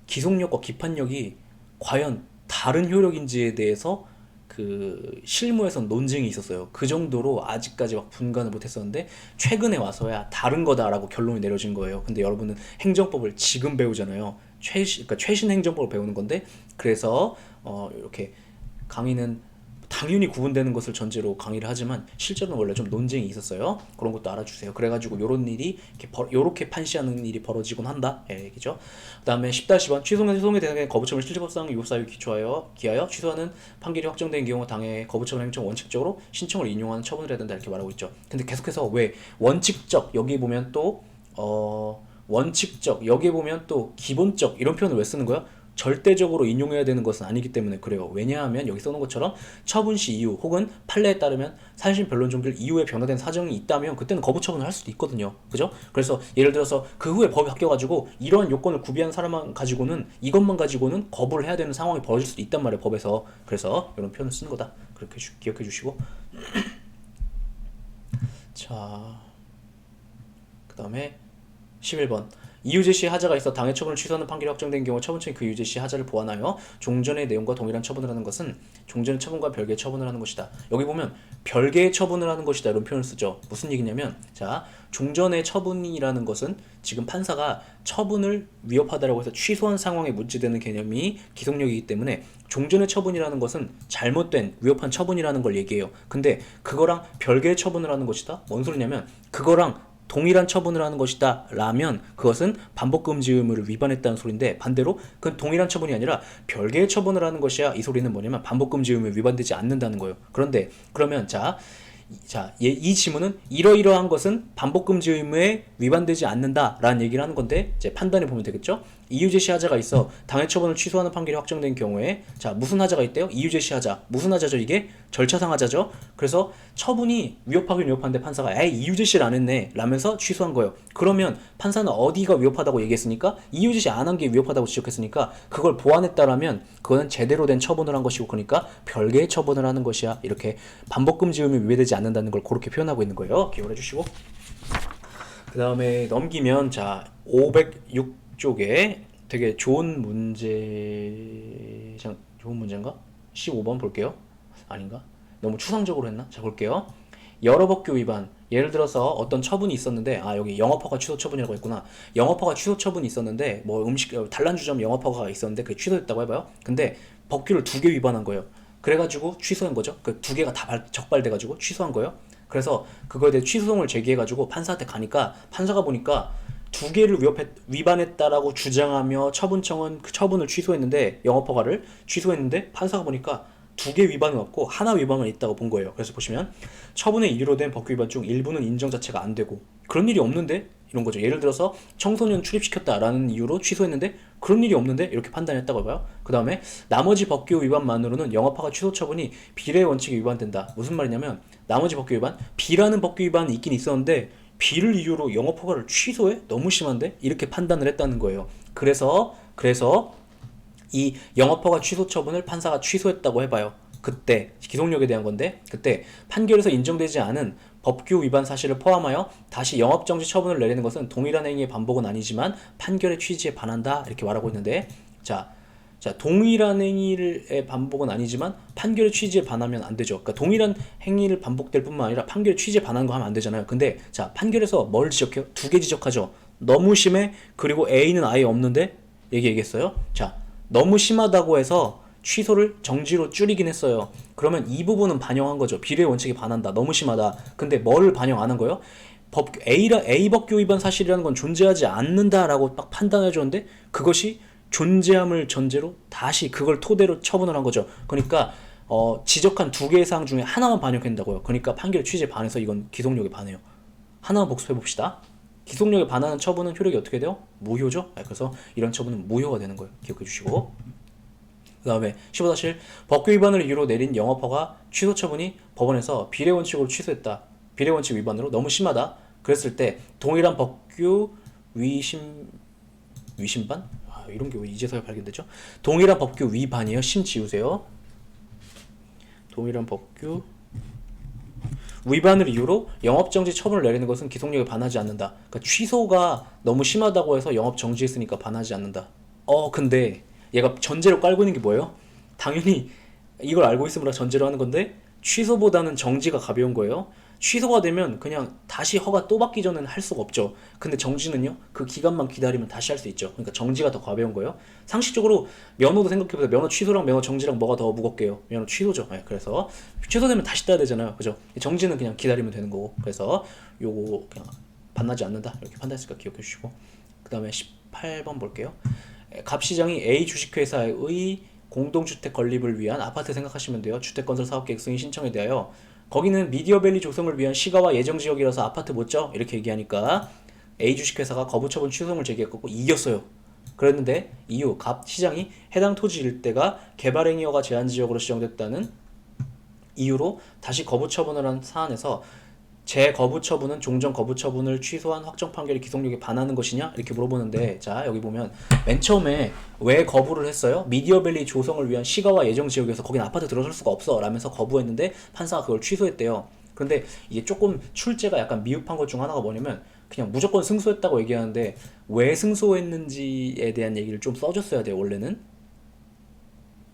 기속력과 기판력이 과연 다른 효력인지에 대해서 그 실무에서 논쟁이 있었어요. 그 정도로 아직까지 막 분간을 못했었는데 최근에 와서야 다른 거다라고 결론이 내려진 거예요. 근데 여러분은 행정법을 지금 배우잖아요. 그러니까 최신 행정법을 배우는 건데 그래서 이렇게 강의는 당연히 구분되는 것을 전제로 강의를 하지만 실제로는 원래 좀 논쟁이 있었어요. 그런 것도 알아주세요. 그래가지고 요런 일이 요렇게 판시하는 일이 벌어지곤 한다. 예, 얘기죠. 그 다음에 10-1 취소에 대한 거부처분 실질법상 유법사유 기하여 취소하는 판결이 확정된 경우 당해 거부처분 행정 원칙적으로 신청을 인용하는 처분을 해야 된다 이렇게 말하고 있죠. 근데 계속해서 왜 원칙적 여기 보면 또 원칙적 여기 보면 또 기본적 이런 표현을 왜 쓰는 거야? 절대적으로 인용해야 되는 것은 아니기 때문에 그래요. 왜냐하면 여기 써놓은 것처럼 처분 시 이유 혹은 판례에 따르면 사실 변론 종결 이후에 변화된 사정이 있다면 그때는 거부 처분을 할 수도 있거든요. 그죠? 그래서 예를 들어서 그 후에 법이 바뀌어가지고 이러한 요건을 구비한 사람만 가지고는 이것만 가지고는 거부를 해야 되는 상황이 벌어질 수도 있단 말이에요. 법에서. 그래서 이런 표현을 쓰는 거다. 그렇게 기억해 주시고 자, 그 다음에 11번 이유 제시 하자가 있어 당해 처분을 취소하는 판결이 확정된 경우 처분청이 그 이유 제시 하자를 보완하여 종전의 내용과 동일한 처분을 하는 것은 종전의 처분과 별개의 처분을 하는 것이다. 여기 보면 별개의 처분을 하는 것이다 이런 표현을 쓰죠. 무슨 얘기냐면 자 종전의 처분이라는 것은 지금 판사가 처분을 위협하다라고 해서 취소한 상황에 문제되는 개념이 기속력이기 때문에 종전의 처분이라는 것은 잘못된 위협한 처분이라는 걸 얘기해요. 근데 그거랑 별개의 처분을 하는 것이다? 뭔 소리냐면 그거랑 동일한 처분을 하는 것이다 라면 그것은 반복금지 의무를 위반했다는 소리인데 반대로 그건 동일한 처분이 아니라 별개의 처분을 하는 것이야 이 소리는 뭐냐면 반복금지 의무에 위반되지 않는다는 거예요. 그런데 그러면 이 지문은 이러이러한 것은 반복금지 의무에 위반되지 않는다라는 얘기를 하는 건데 이제 판단해 보면 되겠죠. 이유 제시 하자가 있어 당해 처분을 취소하는 판결이 확정된 경우에 자 무슨 하자가 있대요? 이유 제시 하자 무슨 하자죠? 이게 절차상 하자죠. 그래서 처분이 위협하긴 위협한데 판사가 에이 이유 제시를 안 했네 라면서 취소한 거예요. 그러면 판사는 어디가 위협하다고 얘기했으니까 이유 제시 안 한 게 위협하다고 지적했으니까 그걸 보완했다라면 그거는 제대로 된 처분을 한 것이고 그러니까 별개의 처분을 하는 것이야. 이렇게 반복금지 의무에 위배되지 않는다는 걸 그렇게 표현하고 있는 거예요. 기억을 해주시고 그 다음에 넘기면 자 506쪽에 되게 좋은 문제인가? 15번 볼게요. 아닌가? 너무 추상적으로 했나? 자 볼게요. 여러 법규 위반 예를 들어서 어떤 처분이 있었는데 여기 영업허가 취소 처분이라고 했구나. 영업허가 취소 처분이 있었는데 뭐 단란주점 영업허가가 있었는데 그게 취소됐다고 해봐요. 근데 법규를 2개 위반한 거예요. 그래가지고 취소한 거죠. 그 2개가 다 적발돼가지고 취소한 거예요. 그래서 그거에 대해 취소송을 제기해가지고 판사한테 가니까 판사가 보니까 2개를 위반했다라고 주장하며 처분청은 그 처분을 취소했는데 영업허가를 취소했는데 판사가 보니까 2개 위반은 없고 하나 위반은 있다고 본 거예요. 그래서 보시면 처분의 이유로 된 법규 위반 중 일부는 인정 자체가 안 되고 그런 일이 없는데 이런 거죠. 예를 들어서 청소년 출입시켰다라는 이유로 취소했는데 그런 일이 없는데 이렇게 판단했다고 봐요. 그 다음에 나머지 법규 위반만으로는 영업허가 취소 처분이 비례의 원칙에 위반된다. 무슨 말이냐면 나머지 법규 위반 B라는 법규 위반이 있긴 있었는데 B를 이유로 영업허가를 취소해? 너무 심한데? 이렇게 판단을 했다는 거예요. 그래서 이 영업허가 취소 처분을 판사가 취소했다고 해봐요. 그때 기속력에 대한 건데 그때 판결에서 인정되지 않은 법규 위반 사실을 포함하여 다시 영업정지 처분을 내리는 것은 동일한 행위의 반복은 아니지만 판결의 취지에 반한다 이렇게 말하고 있는데 자 동일한 행위의 반복은 아니지만 판결의 취지에 반하면 안 되죠. 그러니까 동일한 행위를 반복될 뿐만 아니라 판결의 취지에 반하는 거 하면 안 되잖아요. 근데 자 판결에서 뭘 지적해요? 2개 지적하죠. 너무 심해 그리고 A는 아예 없는데 얘기했어요. 자 너무 심하다고 해서 취소를 정지로 줄이긴 했어요. 그러면 이 부분은 반영한 거죠. 비례 원칙에 반한다. 너무 심하다. 근데 뭐를 반영 안 한 거예요? A 법규 위반 사실이라는 건 존재하지 않는다라고 딱 판단해 줬는데 그것이 존재함을 전제로 다시 그걸 토대로 처분을 한 거죠. 그러니까 지적한 2개의 사항 중에 하나만 반영한다고요. 그러니까 판결 취지에 반해서 이건 기속력에 반해요. 하나만 복습해 봅시다. 기속력에 반하는 처분은 효력이 어떻게 돼요? 무효죠? 그래서 이런 처분은 무효가 되는 거예요. 기억해 주시고 그 다음에 15-1 법규 위반을 이유로 내린 영업허가 취소 처분이 법원에서 비례 원칙으로 취소했다. 비례 원칙 위반으로 너무 심하다. 그랬을 때 동일한 법규 위반반? 이런 게 왜 이제서야 발견되죠? 동일한 법규 위반이에요. 심 지우세요. 동일한 법규 위반을 이유로 영업정지 처분을 내리는 것은 기속력에 반하지 않는다. 그러니까 취소가 너무 심하다고 해서 영업정지했으니까 반하지 않는다. 근데 얘가 전제로 깔고 있는 게 뭐예요? 당연히 이걸 알고 있으므로 전제로 하는 건데 취소보다는 정지가 가벼운 거예요. 취소가 되면 그냥 다시 허가 또 받기 전에는 할 수가 없죠. 근데 정지는요, 그 기간만 기다리면 다시 할 수 있죠. 그러니까 정지가 더 가벼운 거예요. 상식적으로 면허도 생각해보세요. 면허 취소랑 면허 정지랑 뭐가 더 무겁게요? 면허 취소죠. 네, 그래서 취소되면 다시 따야 되잖아요. 그죠? 정지는 그냥 기다리면 되는 거고. 그래서 요거 그냥 반나지 않는다 이렇게 판단했으니까 기억해 주시고, 그 다음에 18번 볼게요. 갑시장이 A 주식회사의 공동주택 건립을 위한 아파트 생각하시면 돼요. 주택건설 사업계획 승인 신청에 대하여 거기는 미디어밸리 조성을 위한 시가와 예정지역이라서 아파트 못 져? 이렇게 얘기하니까 A 주식회사가 거부처분 취소를 제기했고 이겼어요. 그랬는데 이후 갑 시장이 해당 토지 일대가 개발행위허가 제한지역으로 지정됐다는 이유로 다시 거부처분을 한 사안에서 재거부 처분은 종전 거부 처분을 취소한 확정 판결의 기속력에 반하는 것이냐? 이렇게 물어보는데, 자 여기 보면 맨 처음에 왜 거부를 했어요? 미디어밸리 조성을 위한 시가와 예정 지역에서 거긴 아파트 들어설 수가 없어 라면서 거부했는데 판사가 그걸 취소했대요. 그런데 이게 조금 출제가 약간 미흡한 것 중 하나가 뭐냐면 그냥 무조건 승소했다고 얘기하는데 왜 승소했는지에 대한 얘기를 좀 써줬어야 돼요. 원래는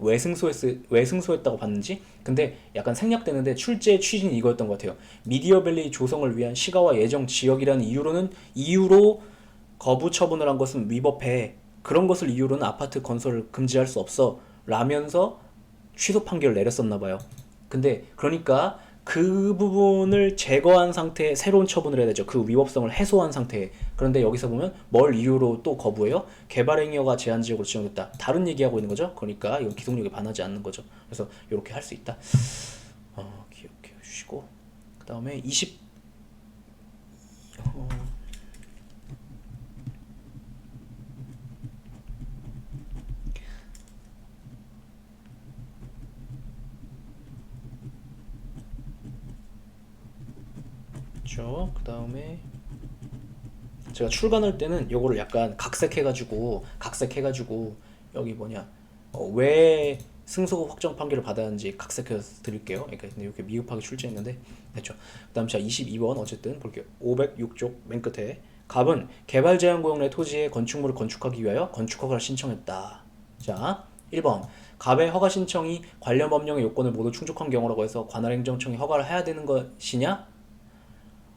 왜 승소했다고 봤는지. 근데 약간 생략되는데 출제의 취지는 이거였던 것 같아요. 미디어밸리 조성을 위한 시가와 예정 지역이라는 이유로 거부 처분을 한 것은 위법해. 그런 것을 이유로는 아파트 건설을 금지할 수 없어 라면서 취소 판결을 내렸었나 봐요. 근데 그러니까 그 부분을 제거한 상태에 새로운 처분을 해야 되죠. 그 위법성을 해소한 상태에. 그런데 여기서 보면 뭘 이유로 또 거부해요? 개발행위허가 제한지역으로 지정됐다. 다른 얘기하고 있는 거죠. 그러니까 이건 기속력에 반하지 않는 거죠. 그래서 이렇게 할 수 있다. 기억해 주시고, 그 다음에 20 그 다음에 제가 출간할 때는 요거를 약간 각색해가지고 여기 뭐냐, 왜 승소 확정 판결을 받았는지 각색해서 드릴게요. 그러니까 이렇게 미흡하게 출제했는데 됐죠. 그다음 자 22번 어쨌든 볼게요. 506쪽 맨 끝에 갑은 개발 제한 구역 내 토지에 건축물을 건축하기 위하여 건축 허가를 신청했다. 자 1번 갑의 허가 신청이 관련 법령의 요건을 모두 충족한 경우라고 해서 관할행정청이 허가를 해야 되는 것이냐?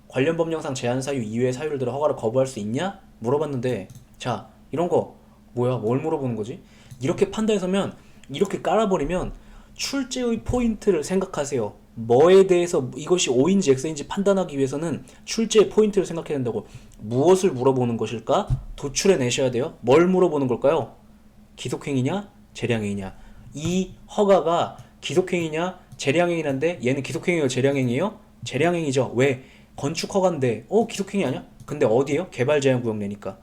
관련 법령상 제한 사유 이외의 사유를 들어 허가를 거부할 수 있냐? 물어봤는데 자 이런 거 뭐야? 뭘 물어보는 거지? 이렇게 판단해서면 이렇게 깔아버리면 출제의 포인트를 생각하세요. 뭐에 대해서 이것이 O인지 X인지 판단하기 위해서는 출제의 포인트를 생각해야 된다고. 무엇을 물어보는 것일까? 도출해 내셔야 돼요. 뭘 물어보는 걸까요? 기속행위냐? 재량행위냐? 이 허가가 기속행위냐? 재량행위인데 얘는 기속행위예요? 재량행위예요? 재량행위죠. 왜? 건축 허가인데 기속행위 아니야? 근데 어디에요? 개발 제한 구역 내니까.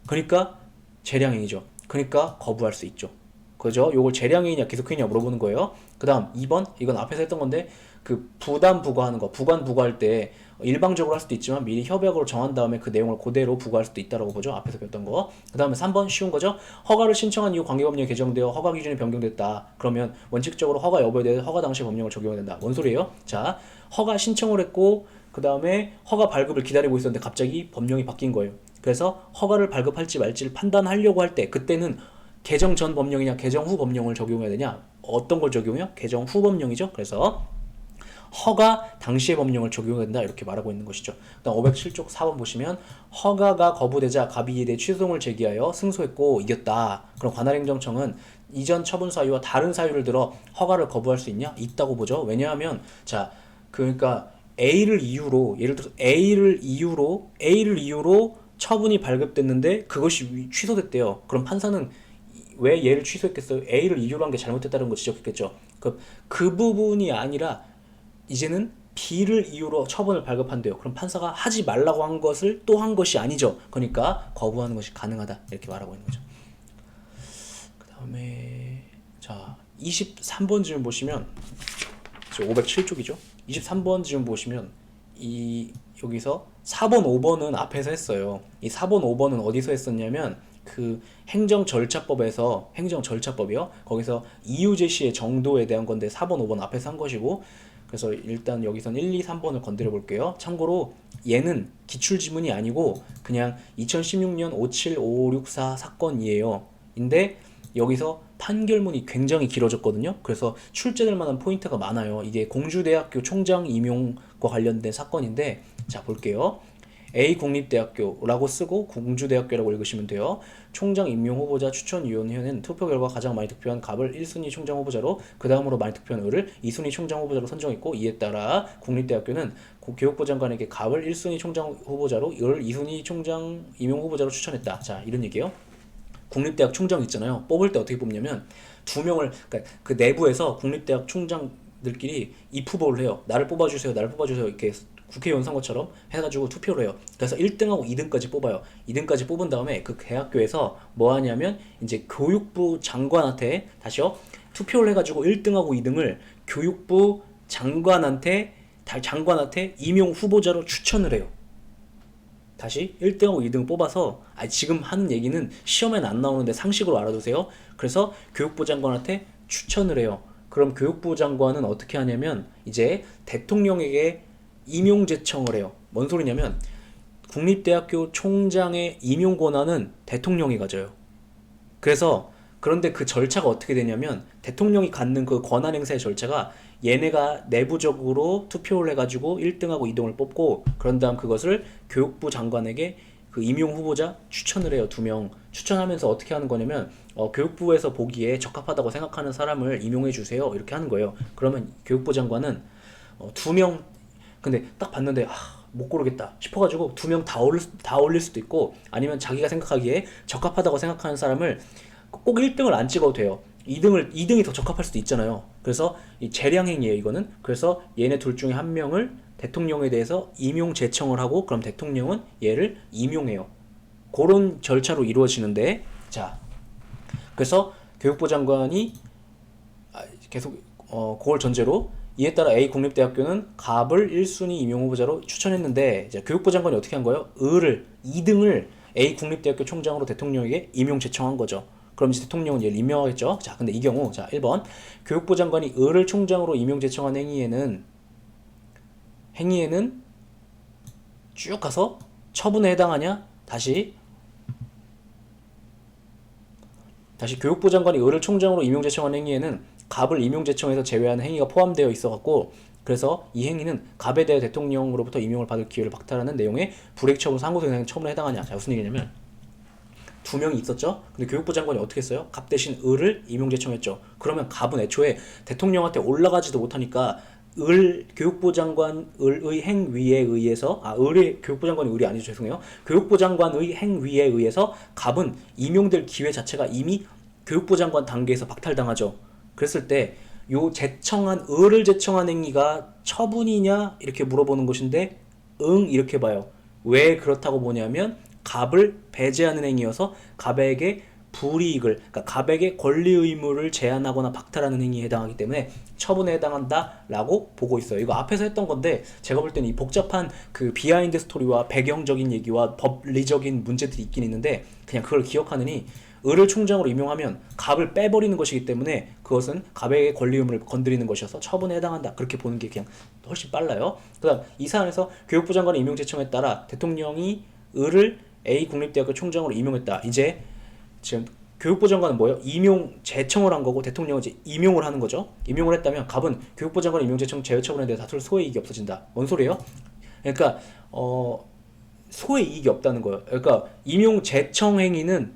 그러니까 재량행위죠. 그러니까 거부할 수 있죠. 그죠? 요걸 재량행위냐 기속행위냐 물어보는 거예요. 그 다음 2번 이건 앞에서 했던 건데 그 부담 부과하는 거, 부관 부과할 때 일방적으로 할 수도 있지만 미리 협약으로 정한 다음에 그 내용을 그대로 부과할 수도 있다라고 보죠. 앞에서 배웠던 거. 그 다음에 3번 쉬운 거죠. 허가를 신청한 이후 관계법령이 개정되어 허가 기준이 변경됐다. 그러면 원칙적으로 허가 여부에 대해 허가 당시 법령을 적용해야 된다. 뭔 소리예요? 자, 허가 신청을 했고 그 다음에 허가 발급을 기다리고 있었는데 갑자기 법령이 바뀐 거예요. 그래서 허가를 발급할지 말지를 판단하려고 할 때 그때는 개정 전 법령이냐 개정 후 법령을 적용해야 되냐? 어떤 걸 적용해요? 개정 후 법령이죠. 그래서 허가 당시의 법령을 적용해야 된다 이렇게 말하고 있는 것이죠. 그다음 507쪽 4번 보시면 허가가 거부되자 갑이 이에 대해 취소송을 제기하여 승소했고 이겼다. 그럼 관할행정청은 이전 처분 사유와 다른 사유를 들어 허가를 거부할 수 있냐? 있다고 보죠. 왜냐하면 자 그러니까 A를 이유로 예를 들어서 A를 이유로 처분이 발급됐는데 그것이 취소됐대요. 그럼 판사는 왜 얘를 취소했겠어요? A를 이유로 한 게 잘못됐다는 거 지적했겠죠. 그 부분이 아니라 이제는 B를 이유로 처분을 발급한대요. 그럼 판사가 하지 말라고 한 것을 또 한 것이 아니죠. 그러니까 거부하는 것이 가능하다 이렇게 말하고 있는 거죠. 그 다음에 자 23번 질문 보시면 507쪽이죠. 23번 질문 보시면 여기서 4번 5번은 앞에서 했어요. 이 4번 5번은 어디서 했었냐면 그 행정절차법이요. 거기서 이유 제시의 정도에 대한 건데 4번 5번 앞에서 한 것이고, 그래서 일단 여기선 1, 2, 3번을 건드려 볼게요. 참고로 얘는 기출지문이 아니고 그냥 2016년 57564 사건이에요. 근데 여기서 판결문이 굉장히 길어졌거든요. 그래서 출제될 만한 포인트가 많아요. 이게 공주대학교 총장 임용과 관련된 사건인데, 자 볼게요. A 국립대학교라고 쓰고 공주대학교라고 읽으시면 돼요. 총장 임용 후보자 추천위원회는 투표 결과 가장 많이 득표한 갑을 1순위 총장 후보자로, 그 다음으로 많이 득표한 을을 2순위 총장 후보자로 선정했고, 이에 따라 국립대학교는 교육부 장관에게 갑을 1순위 총장 후보자로, 을을 2순위 총장 임용 후보자로 추천했다. 자, 이런 얘기예요. 국립대학 총장 있잖아요. 뽑을 때 어떻게 뽑냐면 두 명을, 그러니까 그 내부에서 국립대학 총장들끼리 입후보를 해요. 나를 뽑아주세요, 나를 뽑아주세요, 이렇게 국회의원 선거처럼 해가지고 투표를 해요. 그래서 1등하고 2등까지 뽑아요. 2등까지 뽑은 다음에 그 대학교에서 뭐 하냐면 이제 교육부 장관한테 다시요, 투표를 해가지고 1등하고 2등을 교육부 장관한테 임용 후보자로 추천을 해요. 다시 1등하고 2등 뽑아서, 지금 하는 얘기는 시험에는 안 나오는데 상식으로 알아두세요. 그래서 교육부 장관한테 추천을 해요. 그럼 교육부 장관은 어떻게 하냐면 이제 대통령에게 임용 제청을 해요. 뭔 소리냐면 국립대학교 총장의 임용 권한은 대통령이 가져요. 그래서 그런데 그 절차가 어떻게 되냐면 대통령이 갖는 그 권한 행사의 절차가, 얘네가 내부적으로 투표를 해가지고 1등하고 2등을 뽑고, 그런 다음 그것을 교육부 장관에게 그 임용 후보자 추천을 해요. 2명 추천하면서 어떻게 하는 거냐면 교육부에서 보기에 적합하다고 생각하는 사람을 임용해 주세요, 이렇게 하는 거예요. 그러면 교육부 장관은 2명, 근데 딱 봤는데 못 고르겠다 싶어가지고 2명 다 올릴 수도 있고, 아니면 자기가 생각하기에 적합하다고 생각하는 사람을 꼭 1등을 안 찍어도 돼요. 2등이 더 적합할 수도 있잖아요. 그래서 이 재량행위예요, 이거는. 그래서 얘네 둘 중에 한 명을 대통령에 대해서 임용 제청을 하고, 그럼 대통령은 얘를 임용해요. 그런 절차로 이루어지는데, 자, 그래서 교육부 장관이 계속 그걸 전제로, 이에 따라 A 국립대학교는 갑을 1순위 임용 후보자로 추천했는데, 이제 교육부 장관이 어떻게 한 거예요? 을을 2등을 A 국립대학교 총장으로 대통령에게 임용 제청한 거죠. 그럼 이제 대통령은 얘를 임명하겠죠. 자, 근데 이 경우, 자, 1번 교육부 장관이 을을 총장으로 임용 제청한 행위에는 쭉 가서 처분에 해당하냐? 다시 교육부 장관이 을을 총장으로 임용 제청한 행위에는 갑을 임용 제청에서 제외하는 행위가 포함되어 있어갖고, 그래서 이 행위는 갑에 대해 대통령으로부터 임용을 받을 기회를 박탈하는 내용의 불이익 처분, 상고소행 처분에 해당하냐? 자, 무슨 얘기냐면 2명이 있었죠. 근데 교육부 장관이 어떻게 했어요? 갑 대신 을을 임용 제청했죠. 그러면 갑은 애초에 대통령한테 올라가지도 못하니까 교육부 장관 을의 행위에 의해서, 교육부 장관이 을이 아니죠, 죄송해요. 교육부 장관의 행위에 의해서 갑은 임용될 기회 자체가 이미 교육부 장관 단계에서 박탈당하죠. 그랬을 때 요 을을 제청한 행위가 처분이냐 이렇게 물어보는 것인데, 이렇게 봐요. 왜 그렇다고 보냐면 갑을 배제하는 행위여서 갑에게 불이익을, 그러니까 갑에게 권리 의무를 제한하거나 박탈하는 행위에 해당하기 때문에 처분에 해당한다라고 보고 있어요. 이거 앞에서 했던 건데, 제가 볼 때는 이 복잡한 그 비하인드 스토리와 배경적인 얘기와 법리적인 문제들이 있긴 있는데, 그냥 그걸 기억하느니 을을 총장으로 임용하면 갑을 빼버리는 것이기 때문에 그것은 갑에게 권리 의무를 건드리는 것이어서 처분에 해당한다, 그렇게 보는 게 그냥 훨씬 빨라요. 그 다음 이 사안에서 교육부 장관의 임용 제청에 따라 대통령이 을을 A 국립대학교 총장으로 임용했다. 이제 지금 교육부 장관은 뭐예요? 임용 제청을 한 거고, 대통령은 이제 임용을 하는 거죠. 임용을 했다면 갑은 교육부 장관의 임용 제청 제외 처분에 대해 다툴 소의 이익이 없어진다. 뭔 소리예요? 그러니까 소의 이익이 없다는 거예요. 그러니까 임용 제청 행위와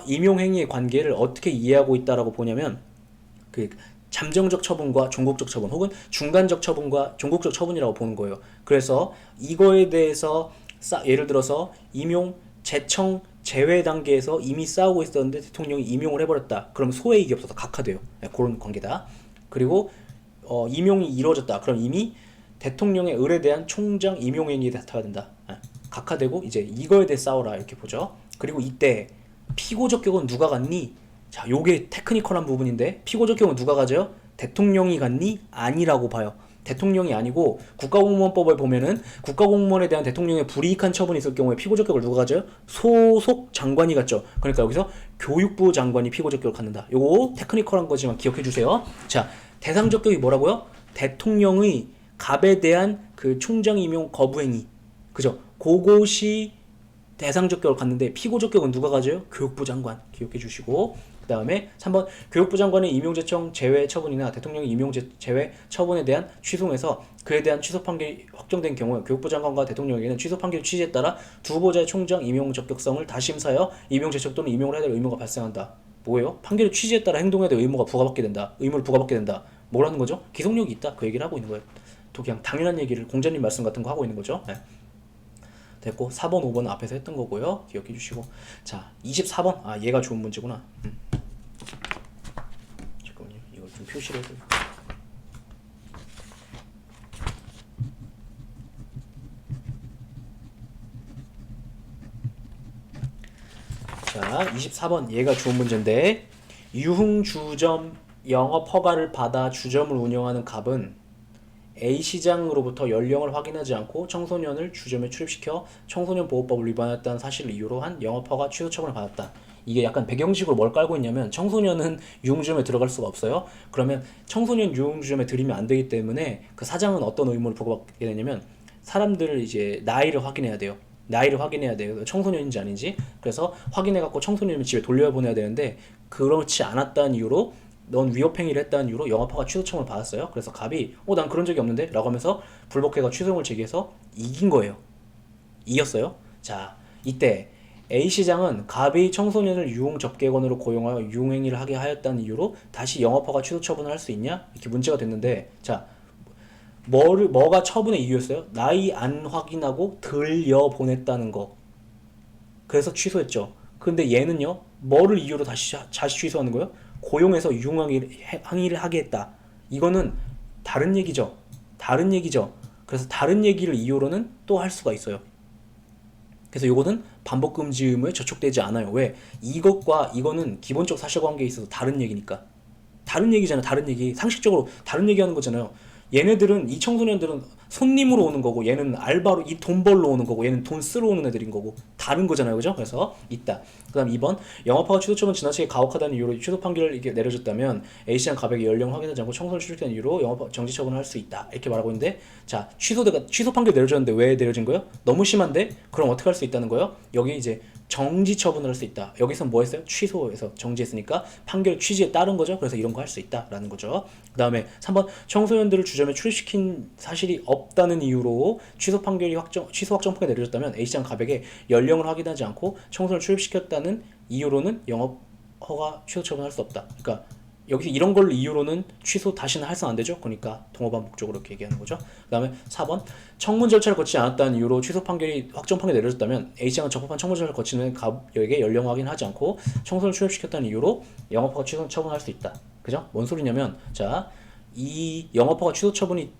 임용 행위의 관계를 어떻게 이해하고 있다라고 보냐면, 그 잠정적 처분과 종국적 처분, 혹은 중간적 처분과 종국적 처분이라고 보는 거예요. 그래서 이거에 대해서 예를 들어서 임용 제청 제외 단계에서 이미 싸우고 있었는데 대통령이 임용을 해버렸다. 그럼 소외이익이 없어서 각하돼요. 그런 관계다. 그리고 임용이 이루어졌다. 그럼 이미 대통령의 을에 대한 총장 임용 행위에 다퉈야 된다. 각하되고, 이제 이거에 대해 싸워라, 이렇게 보죠. 그리고 이때 피고적 격은 누가 갖니? 자, 요게 테크니컬한 부분인데, 피고적 격은 누가 가져요? 대통령이 갖니? 아니라고 봐요. 대통령이 아니고, 국가공무원법을 보면은 국가공무원에 대한 대통령의 불이익한 처분이 있을 경우에 피고적 격을 누가 가져요? 소속 장관이 갖죠. 그러니까 여기서 교육부 장관이 피고적 격을 갖는다. 요거 테크니컬한 거지만 기억해 주세요. 자, 대상적 격이 뭐라고요? 대통령의 갑에 대한 그 총장 임용 거부 행위, 그죠? 그것이 대상 적격을 갔는데 피고 적격은 누가 가져요? 교육부 장관 기억해 주시고, 그 다음에 3번 교육부 장관의 임용제청 제외 처분이나 대통령의 제외 처분에 대한 취소에서 그에 대한 취소 판결이 확정된 경우에 교육부 장관과 대통령에게는 취소 판결 취지에 따라 두 후보자의 총장 임용 적격성을 다시 심사하여 임용 제청 또는 임용을 해야 될 의무가 발생한다. 뭐예요? 판결의 취지에 따라 행동해야 될 의무가 부과받게 된다. 의무를 부과받게 된다. 뭐라는 거죠? 기속력이 있다. 그 얘기를 하고 있는 거예요. 또 그냥 당연한 얘기를 공자님 말씀 같은 거 하고 있는 거죠. 네. 됐고 4번 5번은 앞에서 했던 거고요. 기억해 주시고, 자 24번 얘가 좋은 문제구나. 잠깐만요. 이걸 좀 표시를 해도. 자 24번 얘가 좋은 문제인데, 유흥주점 영업 허가를 받아 주점을 운영하는 갑은 A시장으로부터 연령을 확인하지 않고 청소년을 주점에 출입시켜 청소년 보호법을 위반했다는 사실을 이유로 한 영업허가 취소 처분을 받았다. 이게 약간 배경식으로 뭘 깔고 있냐면, 청소년은 유흥주점에 들어갈 수가 없어요. 그러면 청소년 유흥주점에 들이면 안 되기 때문에 그 사장은 어떤 의무를 부과받게 되냐면, 사람들을 이제 나이를 확인해야 돼요. 나이를 확인해야 돼요. 청소년인지 아닌지. 그래서 확인해갖고 청소년을 집에 돌려보내야 되는데, 그렇지 않았다는 이유로, 넌 위법행위를 했다는 이유로 영업허가 취소청을 받았어요. 그래서 갑이 난 그런 적이 없는데? 라고 하면서 불복해가 취소를 제기해서 이긴 거예요. 이겼어요. 자, 이때 A시장은 갑이 청소년을 유흥접객원으로 고용하여 유흥행위를 하게 하였다는 이유로 다시 영업허가 취소 처분을 할 수 있냐? 이렇게 문제가 됐는데, 자, 뭐가 처분의 이유였어요? 나이 안 확인하고 들여보냈다는 거. 그래서 취소했죠. 근데 얘는요, 뭐를 이유로 다시 취소하는 거예요? 고용해서 유흥행위를 하게 했다. 이거는 다른 얘기죠. 다른 얘기죠. 그래서 다른 얘기를 이유로는 또 할 수가 있어요. 그래서 이거는 반복금지 의무에 저촉되지 않아요. 왜? 이것과 이거는 기본적 사실관계에 있어서 다른 얘기니까. 다른 얘기잖아. 다른 얘기. 상식적으로 다른 얘기하는 거잖아요. 얘네들은, 이 청소년들은 손님으로 오는 거고, 얘는 알바로 이 돈 벌러 오는 거고, 얘는 돈 쓰러 오는 애들인 거고, 다른 거잖아요. 그죠? 그래서 있다. 그 다음 2번, 영업허가 취소 처분 지나치게 가혹하다는 이유로 취소 판결을 이렇게 내려졌다면 A시장 갑에게 연령 확인하지 않고 청소를 출입한 이유로 영업 정지 처분을 할 수 있다. 이렇게 말하고 있는데, 자, 취소 판결 내려졌는데 왜 내려진 거예요? 너무 심한데? 그럼 어떻게 할 수 있다는 거예요? 여기 이제 정지 처분을 할 수 있다. 여기서 뭐 했어요? 취소해서 정지했으니까 판결 취지에 따른 거죠. 그래서 이런 거 할 수 있다라는 거죠. 그 다음에 3번, 청소년들을 주점에 출입시킨 사실이 없다는 이유로 취소 확정 판결이 내려졌다면 A시장 갑에게 연령을 확인하지 않고 청소년을 출입시켰다는 이유로는 영업 허가 취소 처분할 수 없다. 그러니까 여기서 이런 걸 이유로는 취소 다시는 할수 안 되죠. 그러니까 동어반복적으로 이렇게 얘기하는 거죠. 그 다음에 4번, 청문 절차를 거치지 않았다는 이유로 취소 판결이 확정 판결이 내려졌다면 A시장은 적법한 청문 절차를 거치는 갑에게 연령 확인하지 않고 청소를 출입시켰다는 이유로 영업허가 취소 처분할 수 있다. 그죠? 뭔 소리냐면, 자, 이 영업허가 취소 처분이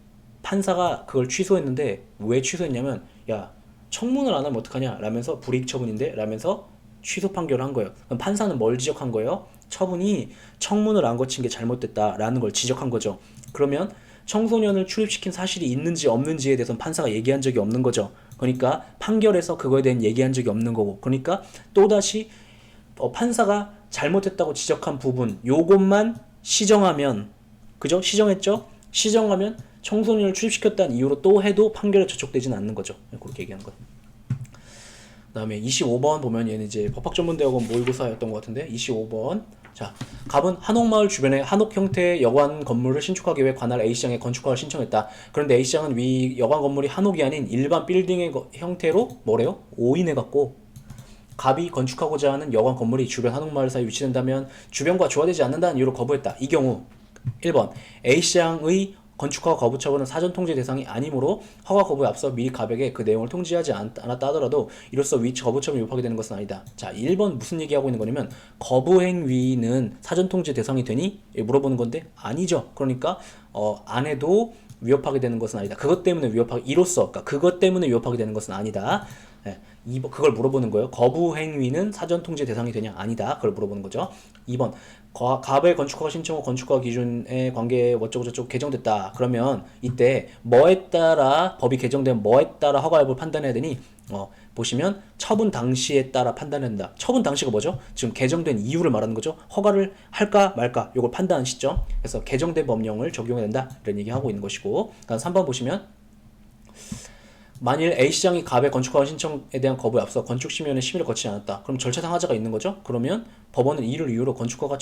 판사가 그걸 취소했는데, 왜 취소했냐면, 야, 청문을 안 하면 어떡하냐 라면서, 불이익 처분인데 라면서 취소 판결을 한 거예요. 그럼 판사는 뭘 지적한 거예요? 처분이 청문을 안 거친 게 잘못됐다라는 걸 지적한 거죠. 그러면 청소년을 출입시킨 사실이 있는지 없는지에 대해서는 판사가 얘기한 적이 없는 거죠. 그러니까 판결에서 그거에 대한 얘기한 적이 없는 거고, 그러니까 또다시 판사가 잘못했다고 지적한 부분 요것만 시정하면, 그죠? 시정했죠? 시정하면 청소년을 출입시켰다는 이유로 또 해도 판결에 저촉되지는 않는 거죠. 그렇게 얘기하는 거예요. 그 다음에 25번 보면 얘는 이제 법학전문대학원 모의고사였던 것 같은데, 25번. 자, 갑은 한옥마을 주변에 한옥 형태의 여관 건물을 신축하기 위해 관할 A시장에 건축허가를 신청했다. 그런데 A시장은 위 여관 건물이 한옥이 아닌 일반 빌딩의 형태로 뭐래요? 오인해갖고, 갑이 건축하고자 하는 여관 건물이 주변 한옥마을 사이에 위치된다면 주변과 조화되지 않는다는 이유로 거부했다. 이 경우 1번, A시장의 건축허가 거부 처분은 사전 통지 대상이 아니므로 허가 거부에 앞서 미리 갑에게 그 내용을 통지하지 않았다 하더라도 이로써 위 거부 처분이 위법하게 되는 것은 아니다. 자, 1번 무슨 얘기하고 있는 거냐면, 거부 행위는 사전 통지 대상이 되니? 물어보는 건데 아니죠. 그러니까 안 해도 위법하게 되는 것은 아니다. 그것 때문에 그러니까 그것 때문에 위법하게 되는 것은 아니다. 네, 그걸 물어보는 거예요. 거부 행위는 사전 통지 대상이 되냐? 아니다. 그걸 물어보는 거죠. 2번, 갑의 건축허가 신청 후 건축허가 기준의 관계에 어쩌고저쩌고 개정됐다. 그러면 이때 뭐에 따라, 법이 개정된 뭐에 따라 허가 여부를 판단해야 되니? 보시면 처분 당시에 따라 판단한다. 처분 당시가 뭐죠? 지금 개정된 이유를 말하는 거죠. 허가를 할까 말까 요걸 판단하는 시점. 그래서 개정된 법령을 적용해야 된다. 이런 얘기하고 있는 것이고, 그다음 3번 보시면 만일 A시장이 갑의 건축허가 신청에 대한 거부에 앞서 건축심의위원회 심의를 거치지 않았다. 그럼 절차상 하자가 있는 거죠? 그러면 법원은 이를 이유로 건축허가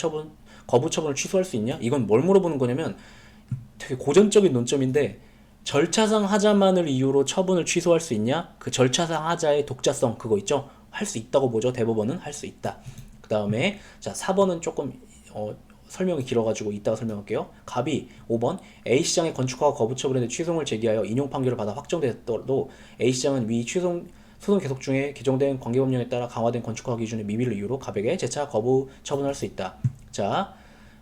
거부 처분을 취소할 수 있냐? 이건 뭘 물어보는 거냐면 되게 고전적인 논점인데 절차상 하자만을 이유로 처분을 취소할 수 있냐? 그 절차상 하자의 독자성 그거 있죠? 할 수 있다고 보죠. 대법원은 할 수 있다. 그 다음에 자 4번은 조금 설명이 길어가지고 이따가 설명할게요. 갑이 5번 A시장의 건축허가 거부 처분에 대해 취소를 제기하여 인용 판결을 받아 확정되었더라도 A시장은 위 소송 계속 중에 개정된 관계법령에 따라 강화된 건축허가 기준의 미비를 이유로 갑에게 재차 거부 처분할 수 있다. 자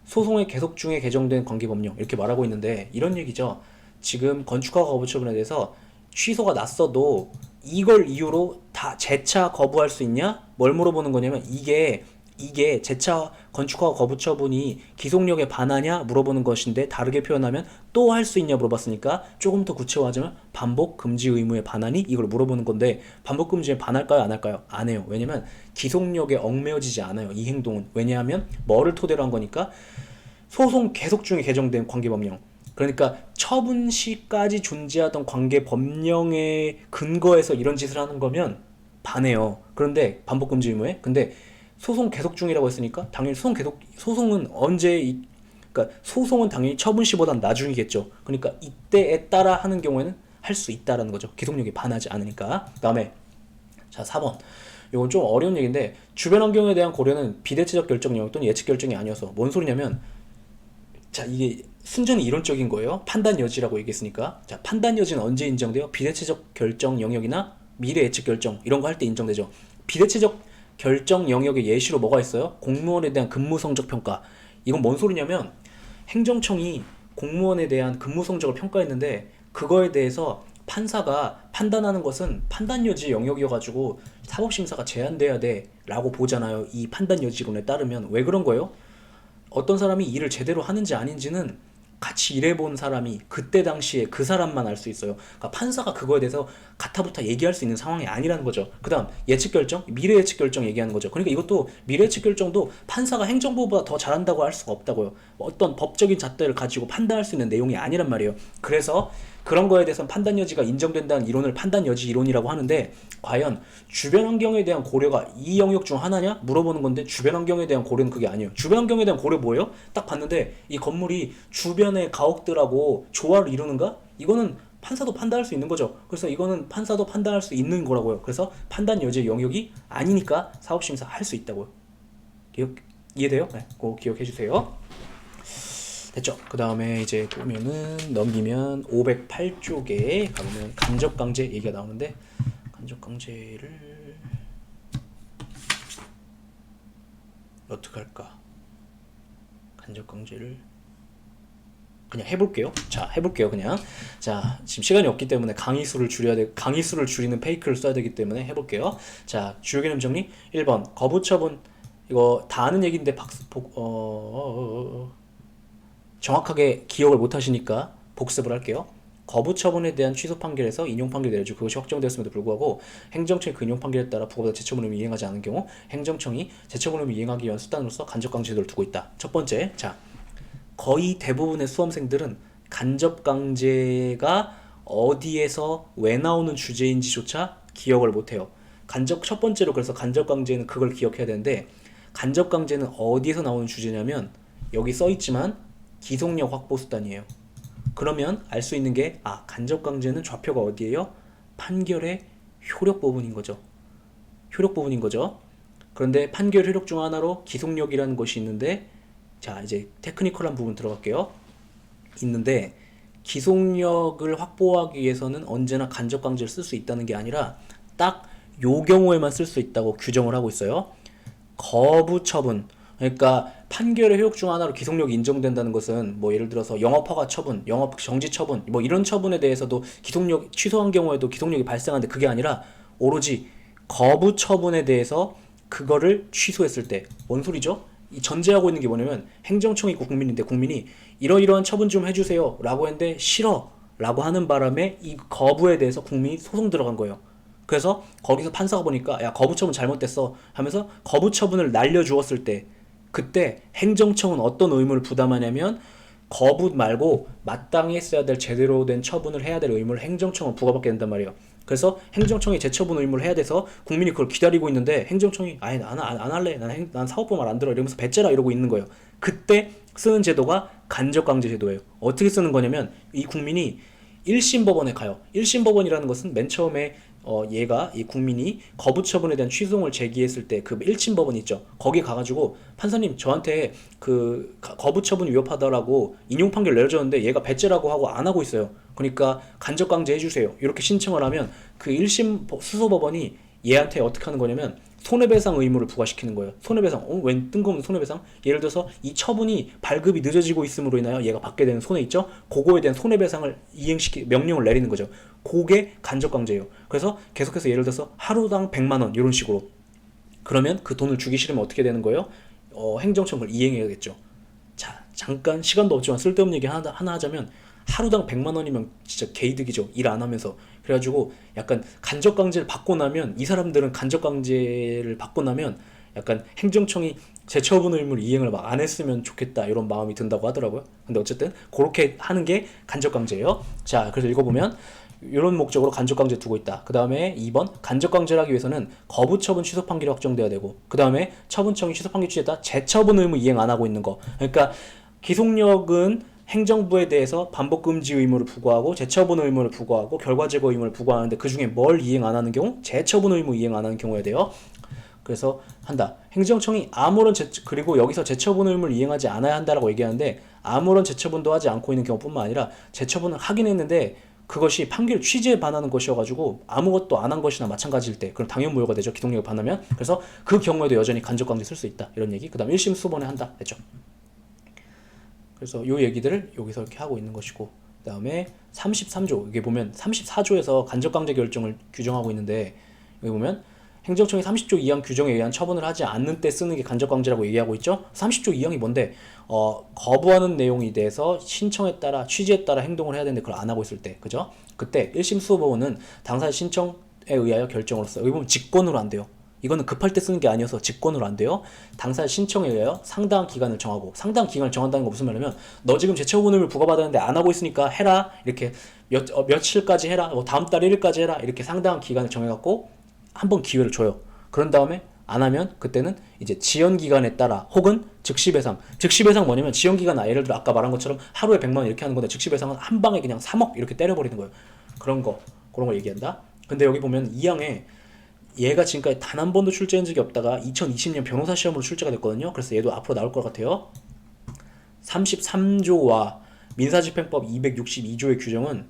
소송의 계속 중에 개정된 관계법령 이렇게 말하고 있는데 이런 얘기죠. 지금 건축허가 거부 처분에 대해서 취소가 났어도 이걸 이유로 다 재차 거부할 수 있냐? 뭘 물어보는 거냐면 이게 재차 건축허가 거부 처분이 기속력에 반하냐 물어보는 것인데 다르게 표현하면 또 할 수 있냐 물어봤으니까 조금 더 구체화하자면 반복 금지 의무에 반하니 이걸 물어보는 건데 반복 금지에 반할까요 안 할까요? 안 해요. 왜냐면 기속력에 얽매여지지 않아요. 이 행동은. 왜냐하면 뭐를 토대로 한 거니까 소송 계속 중에 개정된 관계법령 그러니까 처분 시까지 존재하던 관계법령의 근거에서 이런 짓을 하는 거면 반해요. 그런데 반복 금지 의무에 근데 소송 계속 중이라고 했으니까 당연히 소송은 그러니까 소송은 당연히 처분 시보단 나중이겠죠. 그러니까 이때에 따라 하는 경우에는 할 수 있다라는 거죠. 기속력이 반하지 않으니까. 그다음에 자 4번 이건 좀 어려운 얘기인데 주변 환경에 대한 고려는 비대체적 결정 영역 또는 예측 결정이 아니어서 뭔 소리냐면 자 이게 순전히 이론적인 거예요. 판단 여지라고 얘기했으니까 자 판단 여지는 언제 인정돼요? 비대체적 결정 영역이나 미래 예측 결정 이런 거 할 때 인정되죠. 비대체적 결정 영역의 예시로 뭐가 있어요? 공무원에 대한 근무 성적 평가. 이건 뭔 소리냐면 행정청이 공무원에 대한 근무 성적을 평가했는데 그거에 대해서 판사가 판단하는 것은 판단 여지 영역이어가지고 사법심사가 제한돼야 돼 라고 보잖아요. 이 판단 여지론에 따르면. 왜 그런 거예요? 어떤 사람이 일을 제대로 하는지 아닌지는 같이 일해본 사람이 그때 당시에 그 사람만 알 수 있어요. 그러니까 판사가 그거에 대해서 가타부타 얘기할 수 있는 상황이 아니라는 거죠. 그 다음 예측 결정, 미래 예측 결정 얘기하는 거죠. 그러니까 이것도 미래 예측 결정도 판사가 행정부보다 더 잘한다고 할 수가 없다고요. 어떤 법적인 잣대를 가지고 판단할 수 있는 내용이 아니란 말이에요. 그래서 그런 거에 대해서는 판단 여지가 인정된다는 이론을 판단 여지 이론이라고 하는데 과연 주변 환경에 대한 고려가 이 영역 중 하나냐? 물어보는 건데 주변 환경에 대한 고려는 그게 아니에요. 주변 환경에 대한 고려 뭐예요? 딱 봤는데 이 건물이 주변의 가옥들하고 조화를 이루는가? 이거는 판사도 판단할 수 있는 거죠. 그래서 이거는 판사도 판단할 수 있는 거라고요. 그래서 판단 여지 영역이 아니니까 사법심사 할 수 있다고요. 이해돼요? 네, 그거 기억해 주세요. 됐죠? 그 다음에 이제 보면은 넘기면 508쪽에 가보면 간접강제 얘기가 나오는데 간접강제를 어떻게 할까? 간접강제를 그냥 해볼게요. 자, 해볼게요. 그냥. 자, 지금 시간이 없기 때문에 강의수를 줄이는 페이크를 써야 되기 때문에 해볼게요. 자, 주요 개념 정리. 1번 거부처분. 이거 다 아는 얘기인데 정확하게 기억을 못 하시니까 복습을 할게요. 거부 처분에 대한 취소 판결에서 인용 판결이 내려지고 그것이 확정되었음에도 불구하고 행정청이 그 인용 판결에 따라 부과보다 재처분 의무 이행하지 않은 경우 행정청이 재처분 의무 이행하기 위한 수단으로서 간접강제 제도를 두고 있다. 첫 번째, 자 거의 대부분의 수험생들은 간접강제가 어디에서 왜 나오는 주제인지조차 기억을 못해요. 첫 번째로 그래서 간접강제는 그걸 기억해야 되는데 간접강제는 어디에서 나오는 주제냐면 여기 써있지만 기속력 확보 수단이에요. 그러면 알 수 있는 게 간접강제는 좌표가 어디예요? 판결의 효력 부분인 거죠. 효력 부분인 거죠. 그런데 판결 효력 중 하나로 기속력이라는 것이 있는데 자 이제 테크니컬한 부분 들어갈게요. 있는데 기속력을 확보하기 위해서는 언제나 간접강제를 쓸 수 있다는 게 아니라 딱 요 경우에만 쓸 수 있다고 규정을 하고 있어요. 거부처분 그러니까 판결의 효력 중 하나로 기속력이 인정된다는 것은 뭐 예를 들어서 영업허가 처분, 영업 정지 처분 뭐 이런 처분에 대해서도 기속력 취소한 경우에도 기속력이 발생하는데 그게 아니라 오로지 거부 처분에 대해서 그거를 취소했을 때 뭔 소리죠? 이 전제하고 있는 게 뭐냐면 행정청이 있고 국민인데 국민이 이러이러한 처분 좀 해주세요 라고 했는데 싫어 라고 하는 바람에 이 거부에 대해서 국민이 소송 들어간 거예요. 그래서 거기서 판사가 보니까 야 거부 처분 잘못됐어 하면서 거부 처분을 날려주었을 때 그때 행정청은 어떤 의무를 부담하냐면 거부 말고 마땅히 했어야 될 제대로 된 처분을 해야 될 의무를 행정청은 부과받게 된단 말이에요. 그래서 행정청이 재처분 의무를 해야 돼서 국민이 그걸 기다리고 있는데 행정청이 아예 안 할래. 난 사업부 말 안 들어. 이러면서 배째라 이러고 있는 거예요. 그때 쓰는 제도가 간접강제 제도예요. 어떻게 쓰는 거냐면 이 국민이 1심 법원에 가요. 1심 법원이라는 것은 맨 처음에 얘가 이 국민이 거부 처분에 대한 취소를 제기했을 때 그 1심 법원 있죠. 거기 가가지고 판사님 저한테 그 거부 처분 위협하다라고 인용 판결 내려줬는데 얘가 배째라고 하고 안 하고 있어요. 그러니까 간접 강제 해주세요. 이렇게 신청을 하면 그 1심 수소 법원이 얘한테 어떻게 하는 거냐면 손해배상 의무를 부과시키는 거예요. 손해배상. 웬 뜬금없는 손해배상? 예를 들어서 이 처분이 발급이 늦어지고 있음으로 인하여 얘가 받게 되는 손해 있죠? 그거에 대한 손해배상을 명령을 내리는 거죠. 그게 간접강제예요. 그래서 계속해서 예를 들어서 하루당 100만 원 이런 식으로. 그러면 그 돈을 주기 싫으면 어떻게 되는 거예요? 행정청을 이행해야겠죠. 자, 잠깐 시간도 없지만 쓸데없는 얘기 하나 하자면 하루당 100만 원이면 진짜 개이득이죠. 일 안 하면서. 그래가지고 약간 간접강제를 받고 나면 이 사람들은 간접강제를 받고 나면 약간 행정청이 재처분 의무를 이행을 막 안 했으면 좋겠다 이런 마음이 든다고 하더라고요. 근데 어쨌든 그렇게 하는 게 간접강제예요. 자, 그래서 읽어보면 이런 목적으로 간접강제 두고 있다. 그 다음에 2번 간접강제를 하기 위해서는 거부처분 취소 판결이 확정돼야 되고 그 다음에 처분청이 취소 판결 취소했다 재처분 의무 이행 안 하고 있는 거. 그러니까 기속력은 행정부에 대해서 반복 금지 의무를 부과하고 재처분 의무를 부과하고 결과 제거 의무를 부과하는데 그 중에 뭘 이행 안 하는 경우? 재처분 의무 이행 안 하는 경우에 돼요. 그래서 한다. 행정청이 아무런 그리고 여기서 재처분 의무를 이행하지 않아야 한다라고 얘기하는데 아무런 재처분도 하지 않고 있는 경우뿐만 아니라 재처분을 하긴 했는데 그것이 판결 취지에 반하는 것이어가지고 아무것도 안 한 것이나 마찬가지일 때 그럼 당연 무효가 되죠. 기동력에 반하면. 그래서 그 경우에도 여전히 간접강제 쓸 수 있다. 이런 얘기. 그 다음 1심 수번에 한다. 됐죠. 그래서 요 얘기들을 여기서 이렇게 하고 있는 것이고 그 다음에 33조 여기 보면 34조에서 간접강제 결정을 규정하고 있는데 여기 보면 행정청이 30조 2항 규정에 의한 처분을 하지 않는 때 쓰는 게 간접강제라고 얘기하고 있죠. 30조 2항이 뭔데 거부하는 내용에 대해서 신청에 따라 취지에 따라 행동을 해야 되는데 그걸 안 하고 있을 때 그죠? 그때 1심 수호법원은 당사자 신청에 의하여 결정으로써 여기 보면 직권으로 안 돼요. 이거는 급할 때 쓰는 게 아니어서 직권으로 안 돼요. 당사자 신청에 의하여 상당한 기간을 정하고 상당한 기간을 정한다는 거 무슨 말이냐면 너 지금 재처분 의무를 부과받았는데 안 하고 있으니까 해라 이렇게 며칠까지 해라 다음 달 1일까지 해라 이렇게 상당한 기간을 정해갖고 한번 기회를 줘요. 그런 다음에 안 하면 그때는 이제 지연 기간에 따라 혹은 즉시 배상. 즉시 배상 뭐냐면 지연 기간 예를 들어 아까 말한 것처럼 하루에 100만 원 이렇게 하는 건데 즉시 배상은 한 방에 그냥 3억 이렇게 때려버리는 거예요. 그런 걸 얘기한다. 근데 여기 보면 2항에 얘가 지금까지 단 한 번도 출제한 적이 없다가 2020년 변호사 시험으로 출제가 됐거든요. 그래서 얘도 앞으로 나올 것 같아요. 33조와 민사집행법 262조의 규정은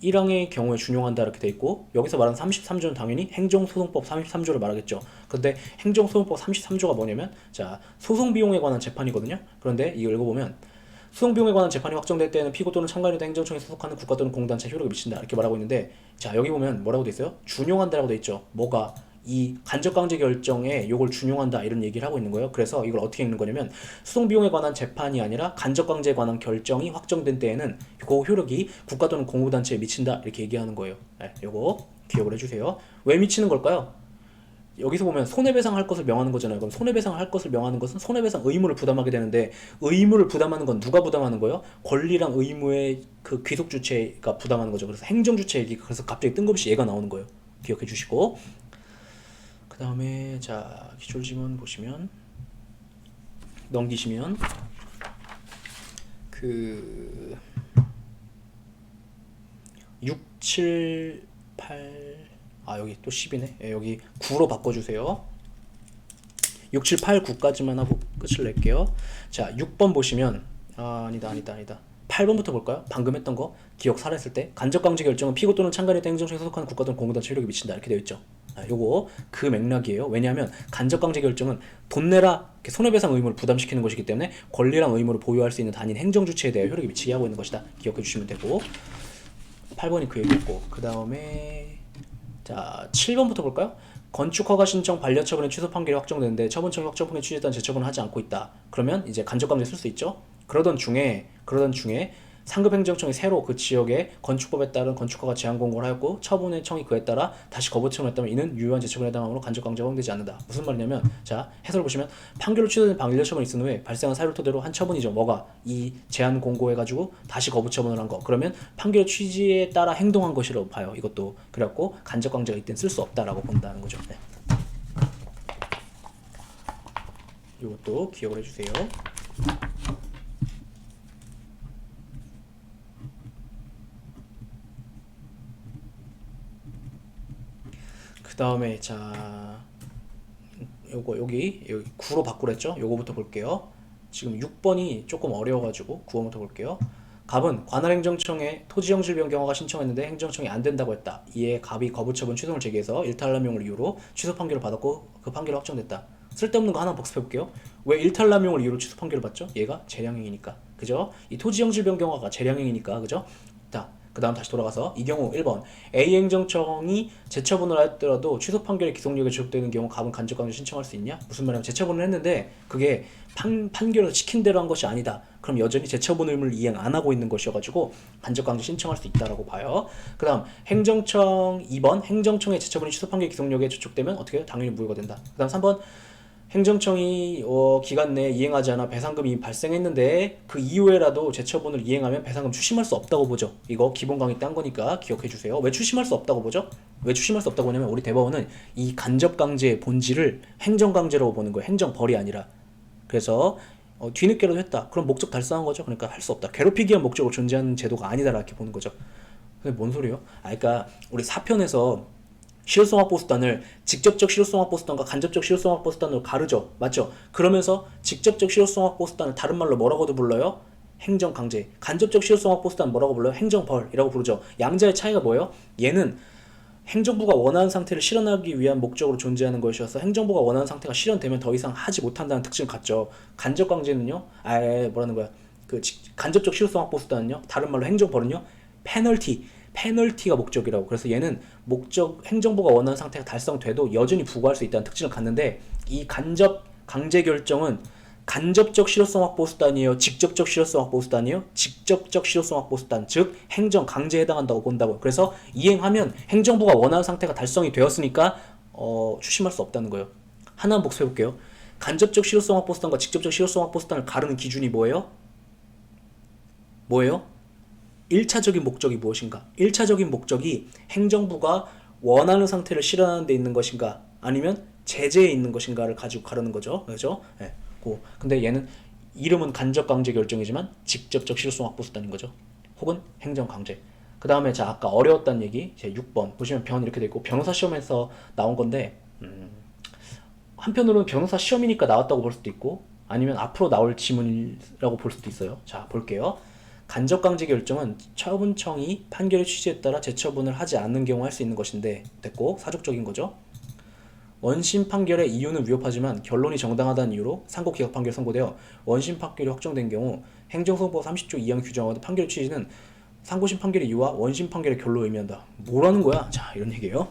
1항의 경우에 준용한다 이렇게 돼 있고 여기서 말하는 33조는 당연히 행정소송법 33조를 말하겠죠. 그런데 행정소송법 33조가 뭐냐면 자 소송비용에 관한 재판이거든요. 그런데 이거 읽어보면 소송비용에 관한 재판이 확정될 때에는 피고 또는 참가인이 행정청에 소속하는 국가 또는 공단체 효력을 미친다 이렇게 말하고 있는데 자 여기 보면 뭐라고 돼 있어요? 준용한다라고 돼 있죠. 뭐가 이 간접강제 결정에 요걸 준용한다 이런 얘기를 하고 있는 거예요. 그래서 이걸 어떻게 읽는 거냐면 소송비용에 관한 재판이 아니라 간접강제에 관한 결정이 확정된 때에는 그 효력이 국가 또는 공무단체에 미친다 이렇게 얘기하는 거예요. 네, 요거 기억을 해주세요. 왜 미치는 걸까요? 여기서 보면 손해배상할 것을 명하는 거잖아요. 그럼 손해배상할 것을 명하는 것은 손해배상 의무를 부담하게 되는데 의무를 부담하는 건 누가 부담하는 거예요? 권리랑 의무의 그 귀속 주체가 부담하는 거죠. 그래서 행정 주체 얘기 그래서 갑자기 뜬금없이 얘가 나오는 거예요. 기억해 주시고 그 다음에 자 기출지문 보시면 넘기시면 그 6, 7, 8 여기 또 10이네. 예, 여기 9로 바꿔주세요. 6, 7, 8, 9까지만 하고 끝을 낼게요. 자 6번 보시면 아니다 8번부터 볼까요? 방금 했던 거 기억 살아있을 때 간접강제 결정은 피고 또는 참가인의 행정청에 소속하는 국가 또는 공무단체 효력에 미친다 이렇게 되어 있죠. 요거 그 맥락이에요. 왜냐하면 간접강제 결정은 돈 내라 손해배상 의무를 부담시키는 것이기 때문에 권리랑 의무를 보유할 수 있는 단위 행정주체에 대해 효력이 미치게 하고 있는 것이다. 기억해 주시면 되고 8번이 그 얘기였고 그 다음에 자 7번부터 볼까요? 건축허가 신청 반려처분의 취소 판결이 확정되는데 처분청이 확정 판결 취소에 따른 재처분을 하지 않고 있다. 그러면 이제 간접강제 쓸 수 있죠. 그러던 중에 상급 행정청이 새로 그 지역에 건축법에 따른 건축허가 제한 공고를 하였고 처분의 청이 그에 따라 다시 거부 청을 했다면 이는 유효한 제처분에 해당하므로 간접 강제가 허용되지 않는다. 무슨 말이냐면 자 해설을 보시면 판결로 취소된 방일련 처분이 있은 후에 발생한 사유를 토대로 한 처분이죠. 뭐가 이 제한 공고해가지고 다시 거부 처분을 한 거. 그러면 판결 취지에 따라 행동한 것이라고 봐요. 이것도 그래갖고 간접 강제가 이때는 쓸 수 없다라고 본다는 거죠. 네. 이것도 기억을 해주세요. 그 다음에 자 요거 여기 9로 바꾸랬죠? 요거부터 볼게요. 지금 6번이 조금 어려워가지고 9번부터 볼게요. 갑은 관할행정청에 토지형질 변경허가 신청했는데 행정청이 안 된다고 했다. 이에 갑이 거부처분 취소를 제기해서 일탈남용을 이유로 취소 판결을 받았고 그 판결이 확정됐다. 쓸데없는 거 하나 복습해볼게요. 왜 일탈남용을 이유로 취소 판결을 받죠? 얘가 재량행위니까. 그죠? 이 토지형질 변경허가 재량행위니까. 그죠? 자, 그 다음 다시 돌아가서 이 경우 1번 A 행정청이 재처분을 하더라도 취소 판결의 기속력이 지속되는 경우 갑은 간접강제 신청할 수 있냐? 무슨 말이냐면 재처분을 했는데 그게 판결을 시킨 대로 한 것이 아니다. 그럼 여전히 재처분 의무를 이행 안 하고 있는 것이어가지고 간접강제 신청할 수 있다라고 봐요. 그 다음 행정청 2번 행정청의 재처분이 취소 판결 기속력에 저촉되면 어떻게 해요? 당연히 무효가 된다. 그 다음 3번 행정청이 기간 내에 이행하지 않아 배상금이 발생했는데 그 이후에라도 재처분을 이행하면 배상금 추심할 수 없다고 보죠. 이거 기본 강의 딴 거니까 기억해 주세요. 왜 추심할 수 없다고 보죠? 왜 추심할 수 없다고 하냐면 우리 대법원은 이 간접강제의 본질을 행정강제라고 보는 거예요. 행정벌이 아니라. 그래서 뒤늦게라도 했다. 그럼 목적 달성한 거죠. 그러니까 할 수 없다. 괴롭히기 위한 목적으로 존재하는 제도가 아니다 이렇게 보는 거죠. 근데 뭔 소리예요? 그러니까 우리 사편에서 실효성확보수단을 직접적 실효성확보수단과 간접적 실효성확보수단으로 가르죠. 맞죠? 그러면서 직접적 실효성확보수단을 다른 말로 뭐라고도 불러요? 행정강제. 간접적 실효성확보수단 뭐라고 불러요? 행정벌이라고 부르죠. 양자의 차이가 뭐예요? 얘는 행정부가 원하는 상태를 실현하기 위한 목적으로 존재하는 것이어서 행정부가 원하는 상태가 실현되면 더 이상 하지 못한다는 특징을 갖죠. 간접강제는요? 뭐라는 거야? 간접적 실효성확보수단은요? 다른 말로 행정벌은요? 페널티가 목적이라고. 그래서 얘는 행정부가 원하는 상태가 달성돼도 여전히 부과할 수 있다는 특징을 갖는데 이 간접 강제 결정은 간접적 실효성 확보 수단이에요? 직접적 실효성 확보 수단이에요? 직접적 실효성 확보 수단, 즉 행정 강제에 해당한다고 본다고요. 그래서 이행하면 행정부가 원하는 상태가 달성이 되었으니까 추심할 수 없다는 거예요. 하나만 복습해 볼게요. 간접적 실효성 확보 수단과 직접적 실효성 확보 수단을 가르는 기준이 뭐예요? 1차적인 목적이 무엇인가? 1차적인 목적이 행정부가 원하는 상태를 실현하는 데 있는 것인가? 아니면 제재에 있는 것인가를 가지고 가르는 거죠. 그죠? 네. 근데 얘는 이름은 간접강제 결정이지만 직접적 실효성 확보 수단인 거죠. 혹은 행정강제. 그 다음에 자 아까 어려웠다는 얘기 제 6번 보시면 변 이렇게 돼 있고 변호사 시험에서 나온 건데 한편으로는 변호사 시험이니까 나왔다고 볼 수도 있고 아니면 앞으로 나올 지문이라고 볼 수도 있어요. 자 볼게요. 간접강제 결정은 처분청이 판결의 취지에 따라 재처분을 하지 않는 경우 할 수 있는 것인데 됐고 사족적인 거죠. 원심 판결의 이유는 위협하지만 결론이 정당하다는 이유로 상고기각 판결 선고되어 원심 판결이 확정된 경우 행정소송법 30조 2항 규정하는 판결의 취지는 상고심 판결의 이유와 원심 판결의 결론을 의미한다. 뭐라는 거야? 자 이런 얘기예요.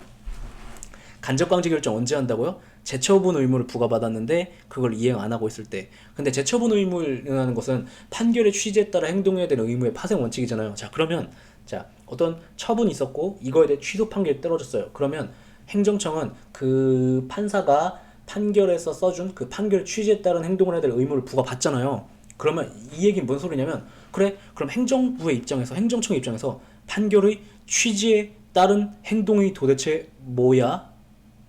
간접강제 결정 언제 한다고요? 재처분 의무를 부과받았는데 그걸 이행 안 하고 있을 때. 근데 재처분 의무라는 것은 판결의 취지에 따라 행동해야 되는 의무의 파생 원칙이잖아요. 자 그러면 자 어떤 처분이 있었고 이거에 대해 취소 판결이 떨어졌어요. 그러면 행정청은 그 판사가 판결에서 써준 그 판결 취지에 따른 행동을 해야 될 의무를 부과받잖아요. 그러면 이 얘기는 뭔 소리냐면 그래 그럼 행정부의 입장에서 행정청의 입장에서 판결의 취지에 따른 행동이 도대체 뭐야?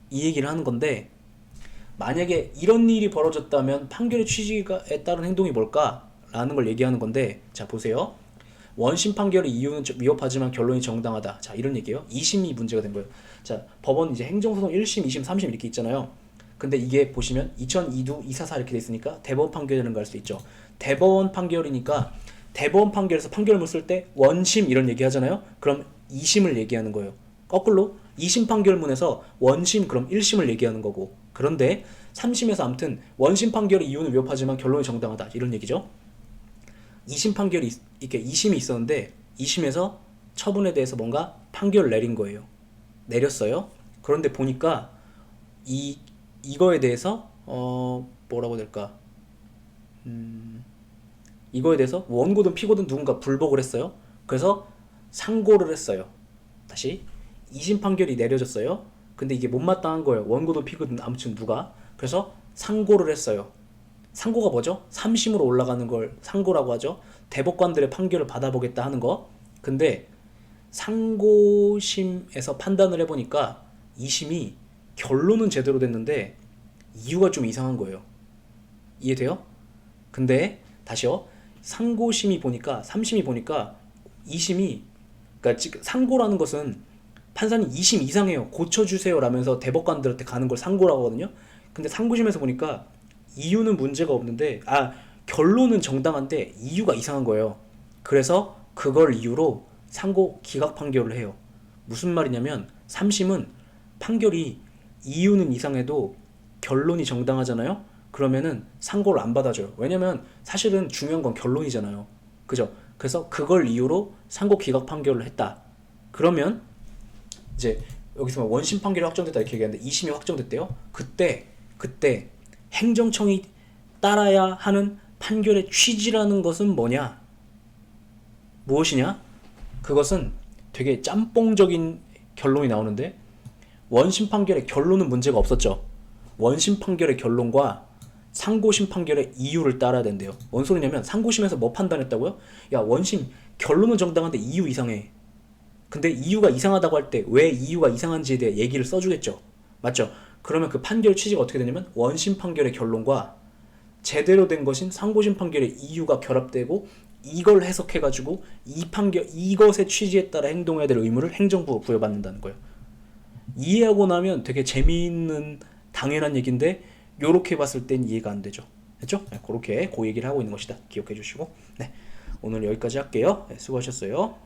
이 얘기를 하는 건데 만약에 이런 일이 벌어졌다면 판결의 취지에 따른 행동이 뭘까? 라는 걸 얘기하는 건데 자 보세요. 원심 판결의 이유는 위협하지만 결론이 정당하다. 자 이런 얘기예요. 2심이 문제가 된 거예요. 자 법원 이제 행정소송 1심, 2심, 3심 이렇게 있잖아요. 근데 이게 보시면 2002도 244 이렇게 돼 있으니까 대법원 판결이라는 걸 알 수 있죠. 대법원 판결이니까 대법원 판결에서 판결문을 쓸 때 원심 이런 얘기 하잖아요. 그럼 2심을 얘기하는 거예요. 거꾸로 2심 판결문에서 원심 그럼 1심을 얘기하는 거고 그런데 3심에서 아무튼 원심 판결의 이유는 위협하지만 결론이 정당하다 이런 얘기죠. 2심 판결이 이렇게 2심이 있었는데 2심에서 처분에 대해서 뭔가 판결을 내린 거예요. 내렸어요. 그런데 보니까 이거에 대해서 뭐라고 해야 될까? 이거에 대해서 원고든 피고든 누군가 불복을 했어요. 그래서 상고를 했어요. 다시 2심 판결이 내려졌어요. 근데 이게 못마땅한 거예요. 원고든 피고든 아무튼 누가. 그래서 상고를 했어요. 상고가 뭐죠? 3심으로 올라가는 걸 상고라고 하죠. 대법관들의 판결을 받아보겠다 하는 거. 근데 상고심에서 판단을 해보니까 2심이 결론은 제대로 됐는데 이유가 좀 이상한 거예요. 이해돼요? 근데 다시요. 상고심이 보니까 3심이 보니까 2심이, 그러니까 지금 상고라는 것은 판사님 2심 이상해요, 고쳐주세요 라면서 대법관들한테 가는 걸 상고라고 하거든요. 근데 상고심에서 보니까 이유는 문제가 없는데 결론은 정당한데 이유가 이상한 거예요. 그래서 그걸 이유로 상고 기각 판결을 해요. 무슨 말이냐면 3심은 판결이 이유는 이상해도 결론이 정당하잖아요. 그러면은 상고를 안 받아줘요. 왜냐면 사실은 중요한 건 결론이잖아요. 그죠? 그래서 그걸 이유로 상고 기각 판결을 했다. 그러면 이제 여기서 원심 판결이 확정됐다 이렇게 얘기하는데 2심이 확정됐대요. 그때 행정청이 따라야 하는 판결의 취지라는 것은 뭐냐? 무엇이냐? 그것은 되게 짬뽕적인 결론이 나오는데, 원심 판결의 결론은 문제가 없었죠. 원심 판결의 결론과 상고심 판결의 이유를 따라야 된대요. 뭔 소리냐면 상고심에서 뭐 판단했다고요? 야, 원심 결론은 정당한데 이유 이상해. 근데 이유가 이상하다고 할 때 왜 이유가 이상한지에 대해 얘기를 써주겠죠. 맞죠? 그러면 그 판결 취지가 어떻게 되냐면 원심 판결의 결론과 제대로 된 것인 상고심 판결의 이유가 결합되고 이걸 해석해가지고 이 판결 이것의 취지에 따라 행동해야 될 의무를 행정부가 부여받는다는 거예요. 이해하고 나면 되게 재미있는 당연한 얘기인데 요렇게 봤을 땐 이해가 안 되죠. 됐죠? 네, 그렇게 그 얘기를 하고 있는 것이다. 기억해 주시고, 네, 오늘 여기까지 할게요. 네, 수고하셨어요.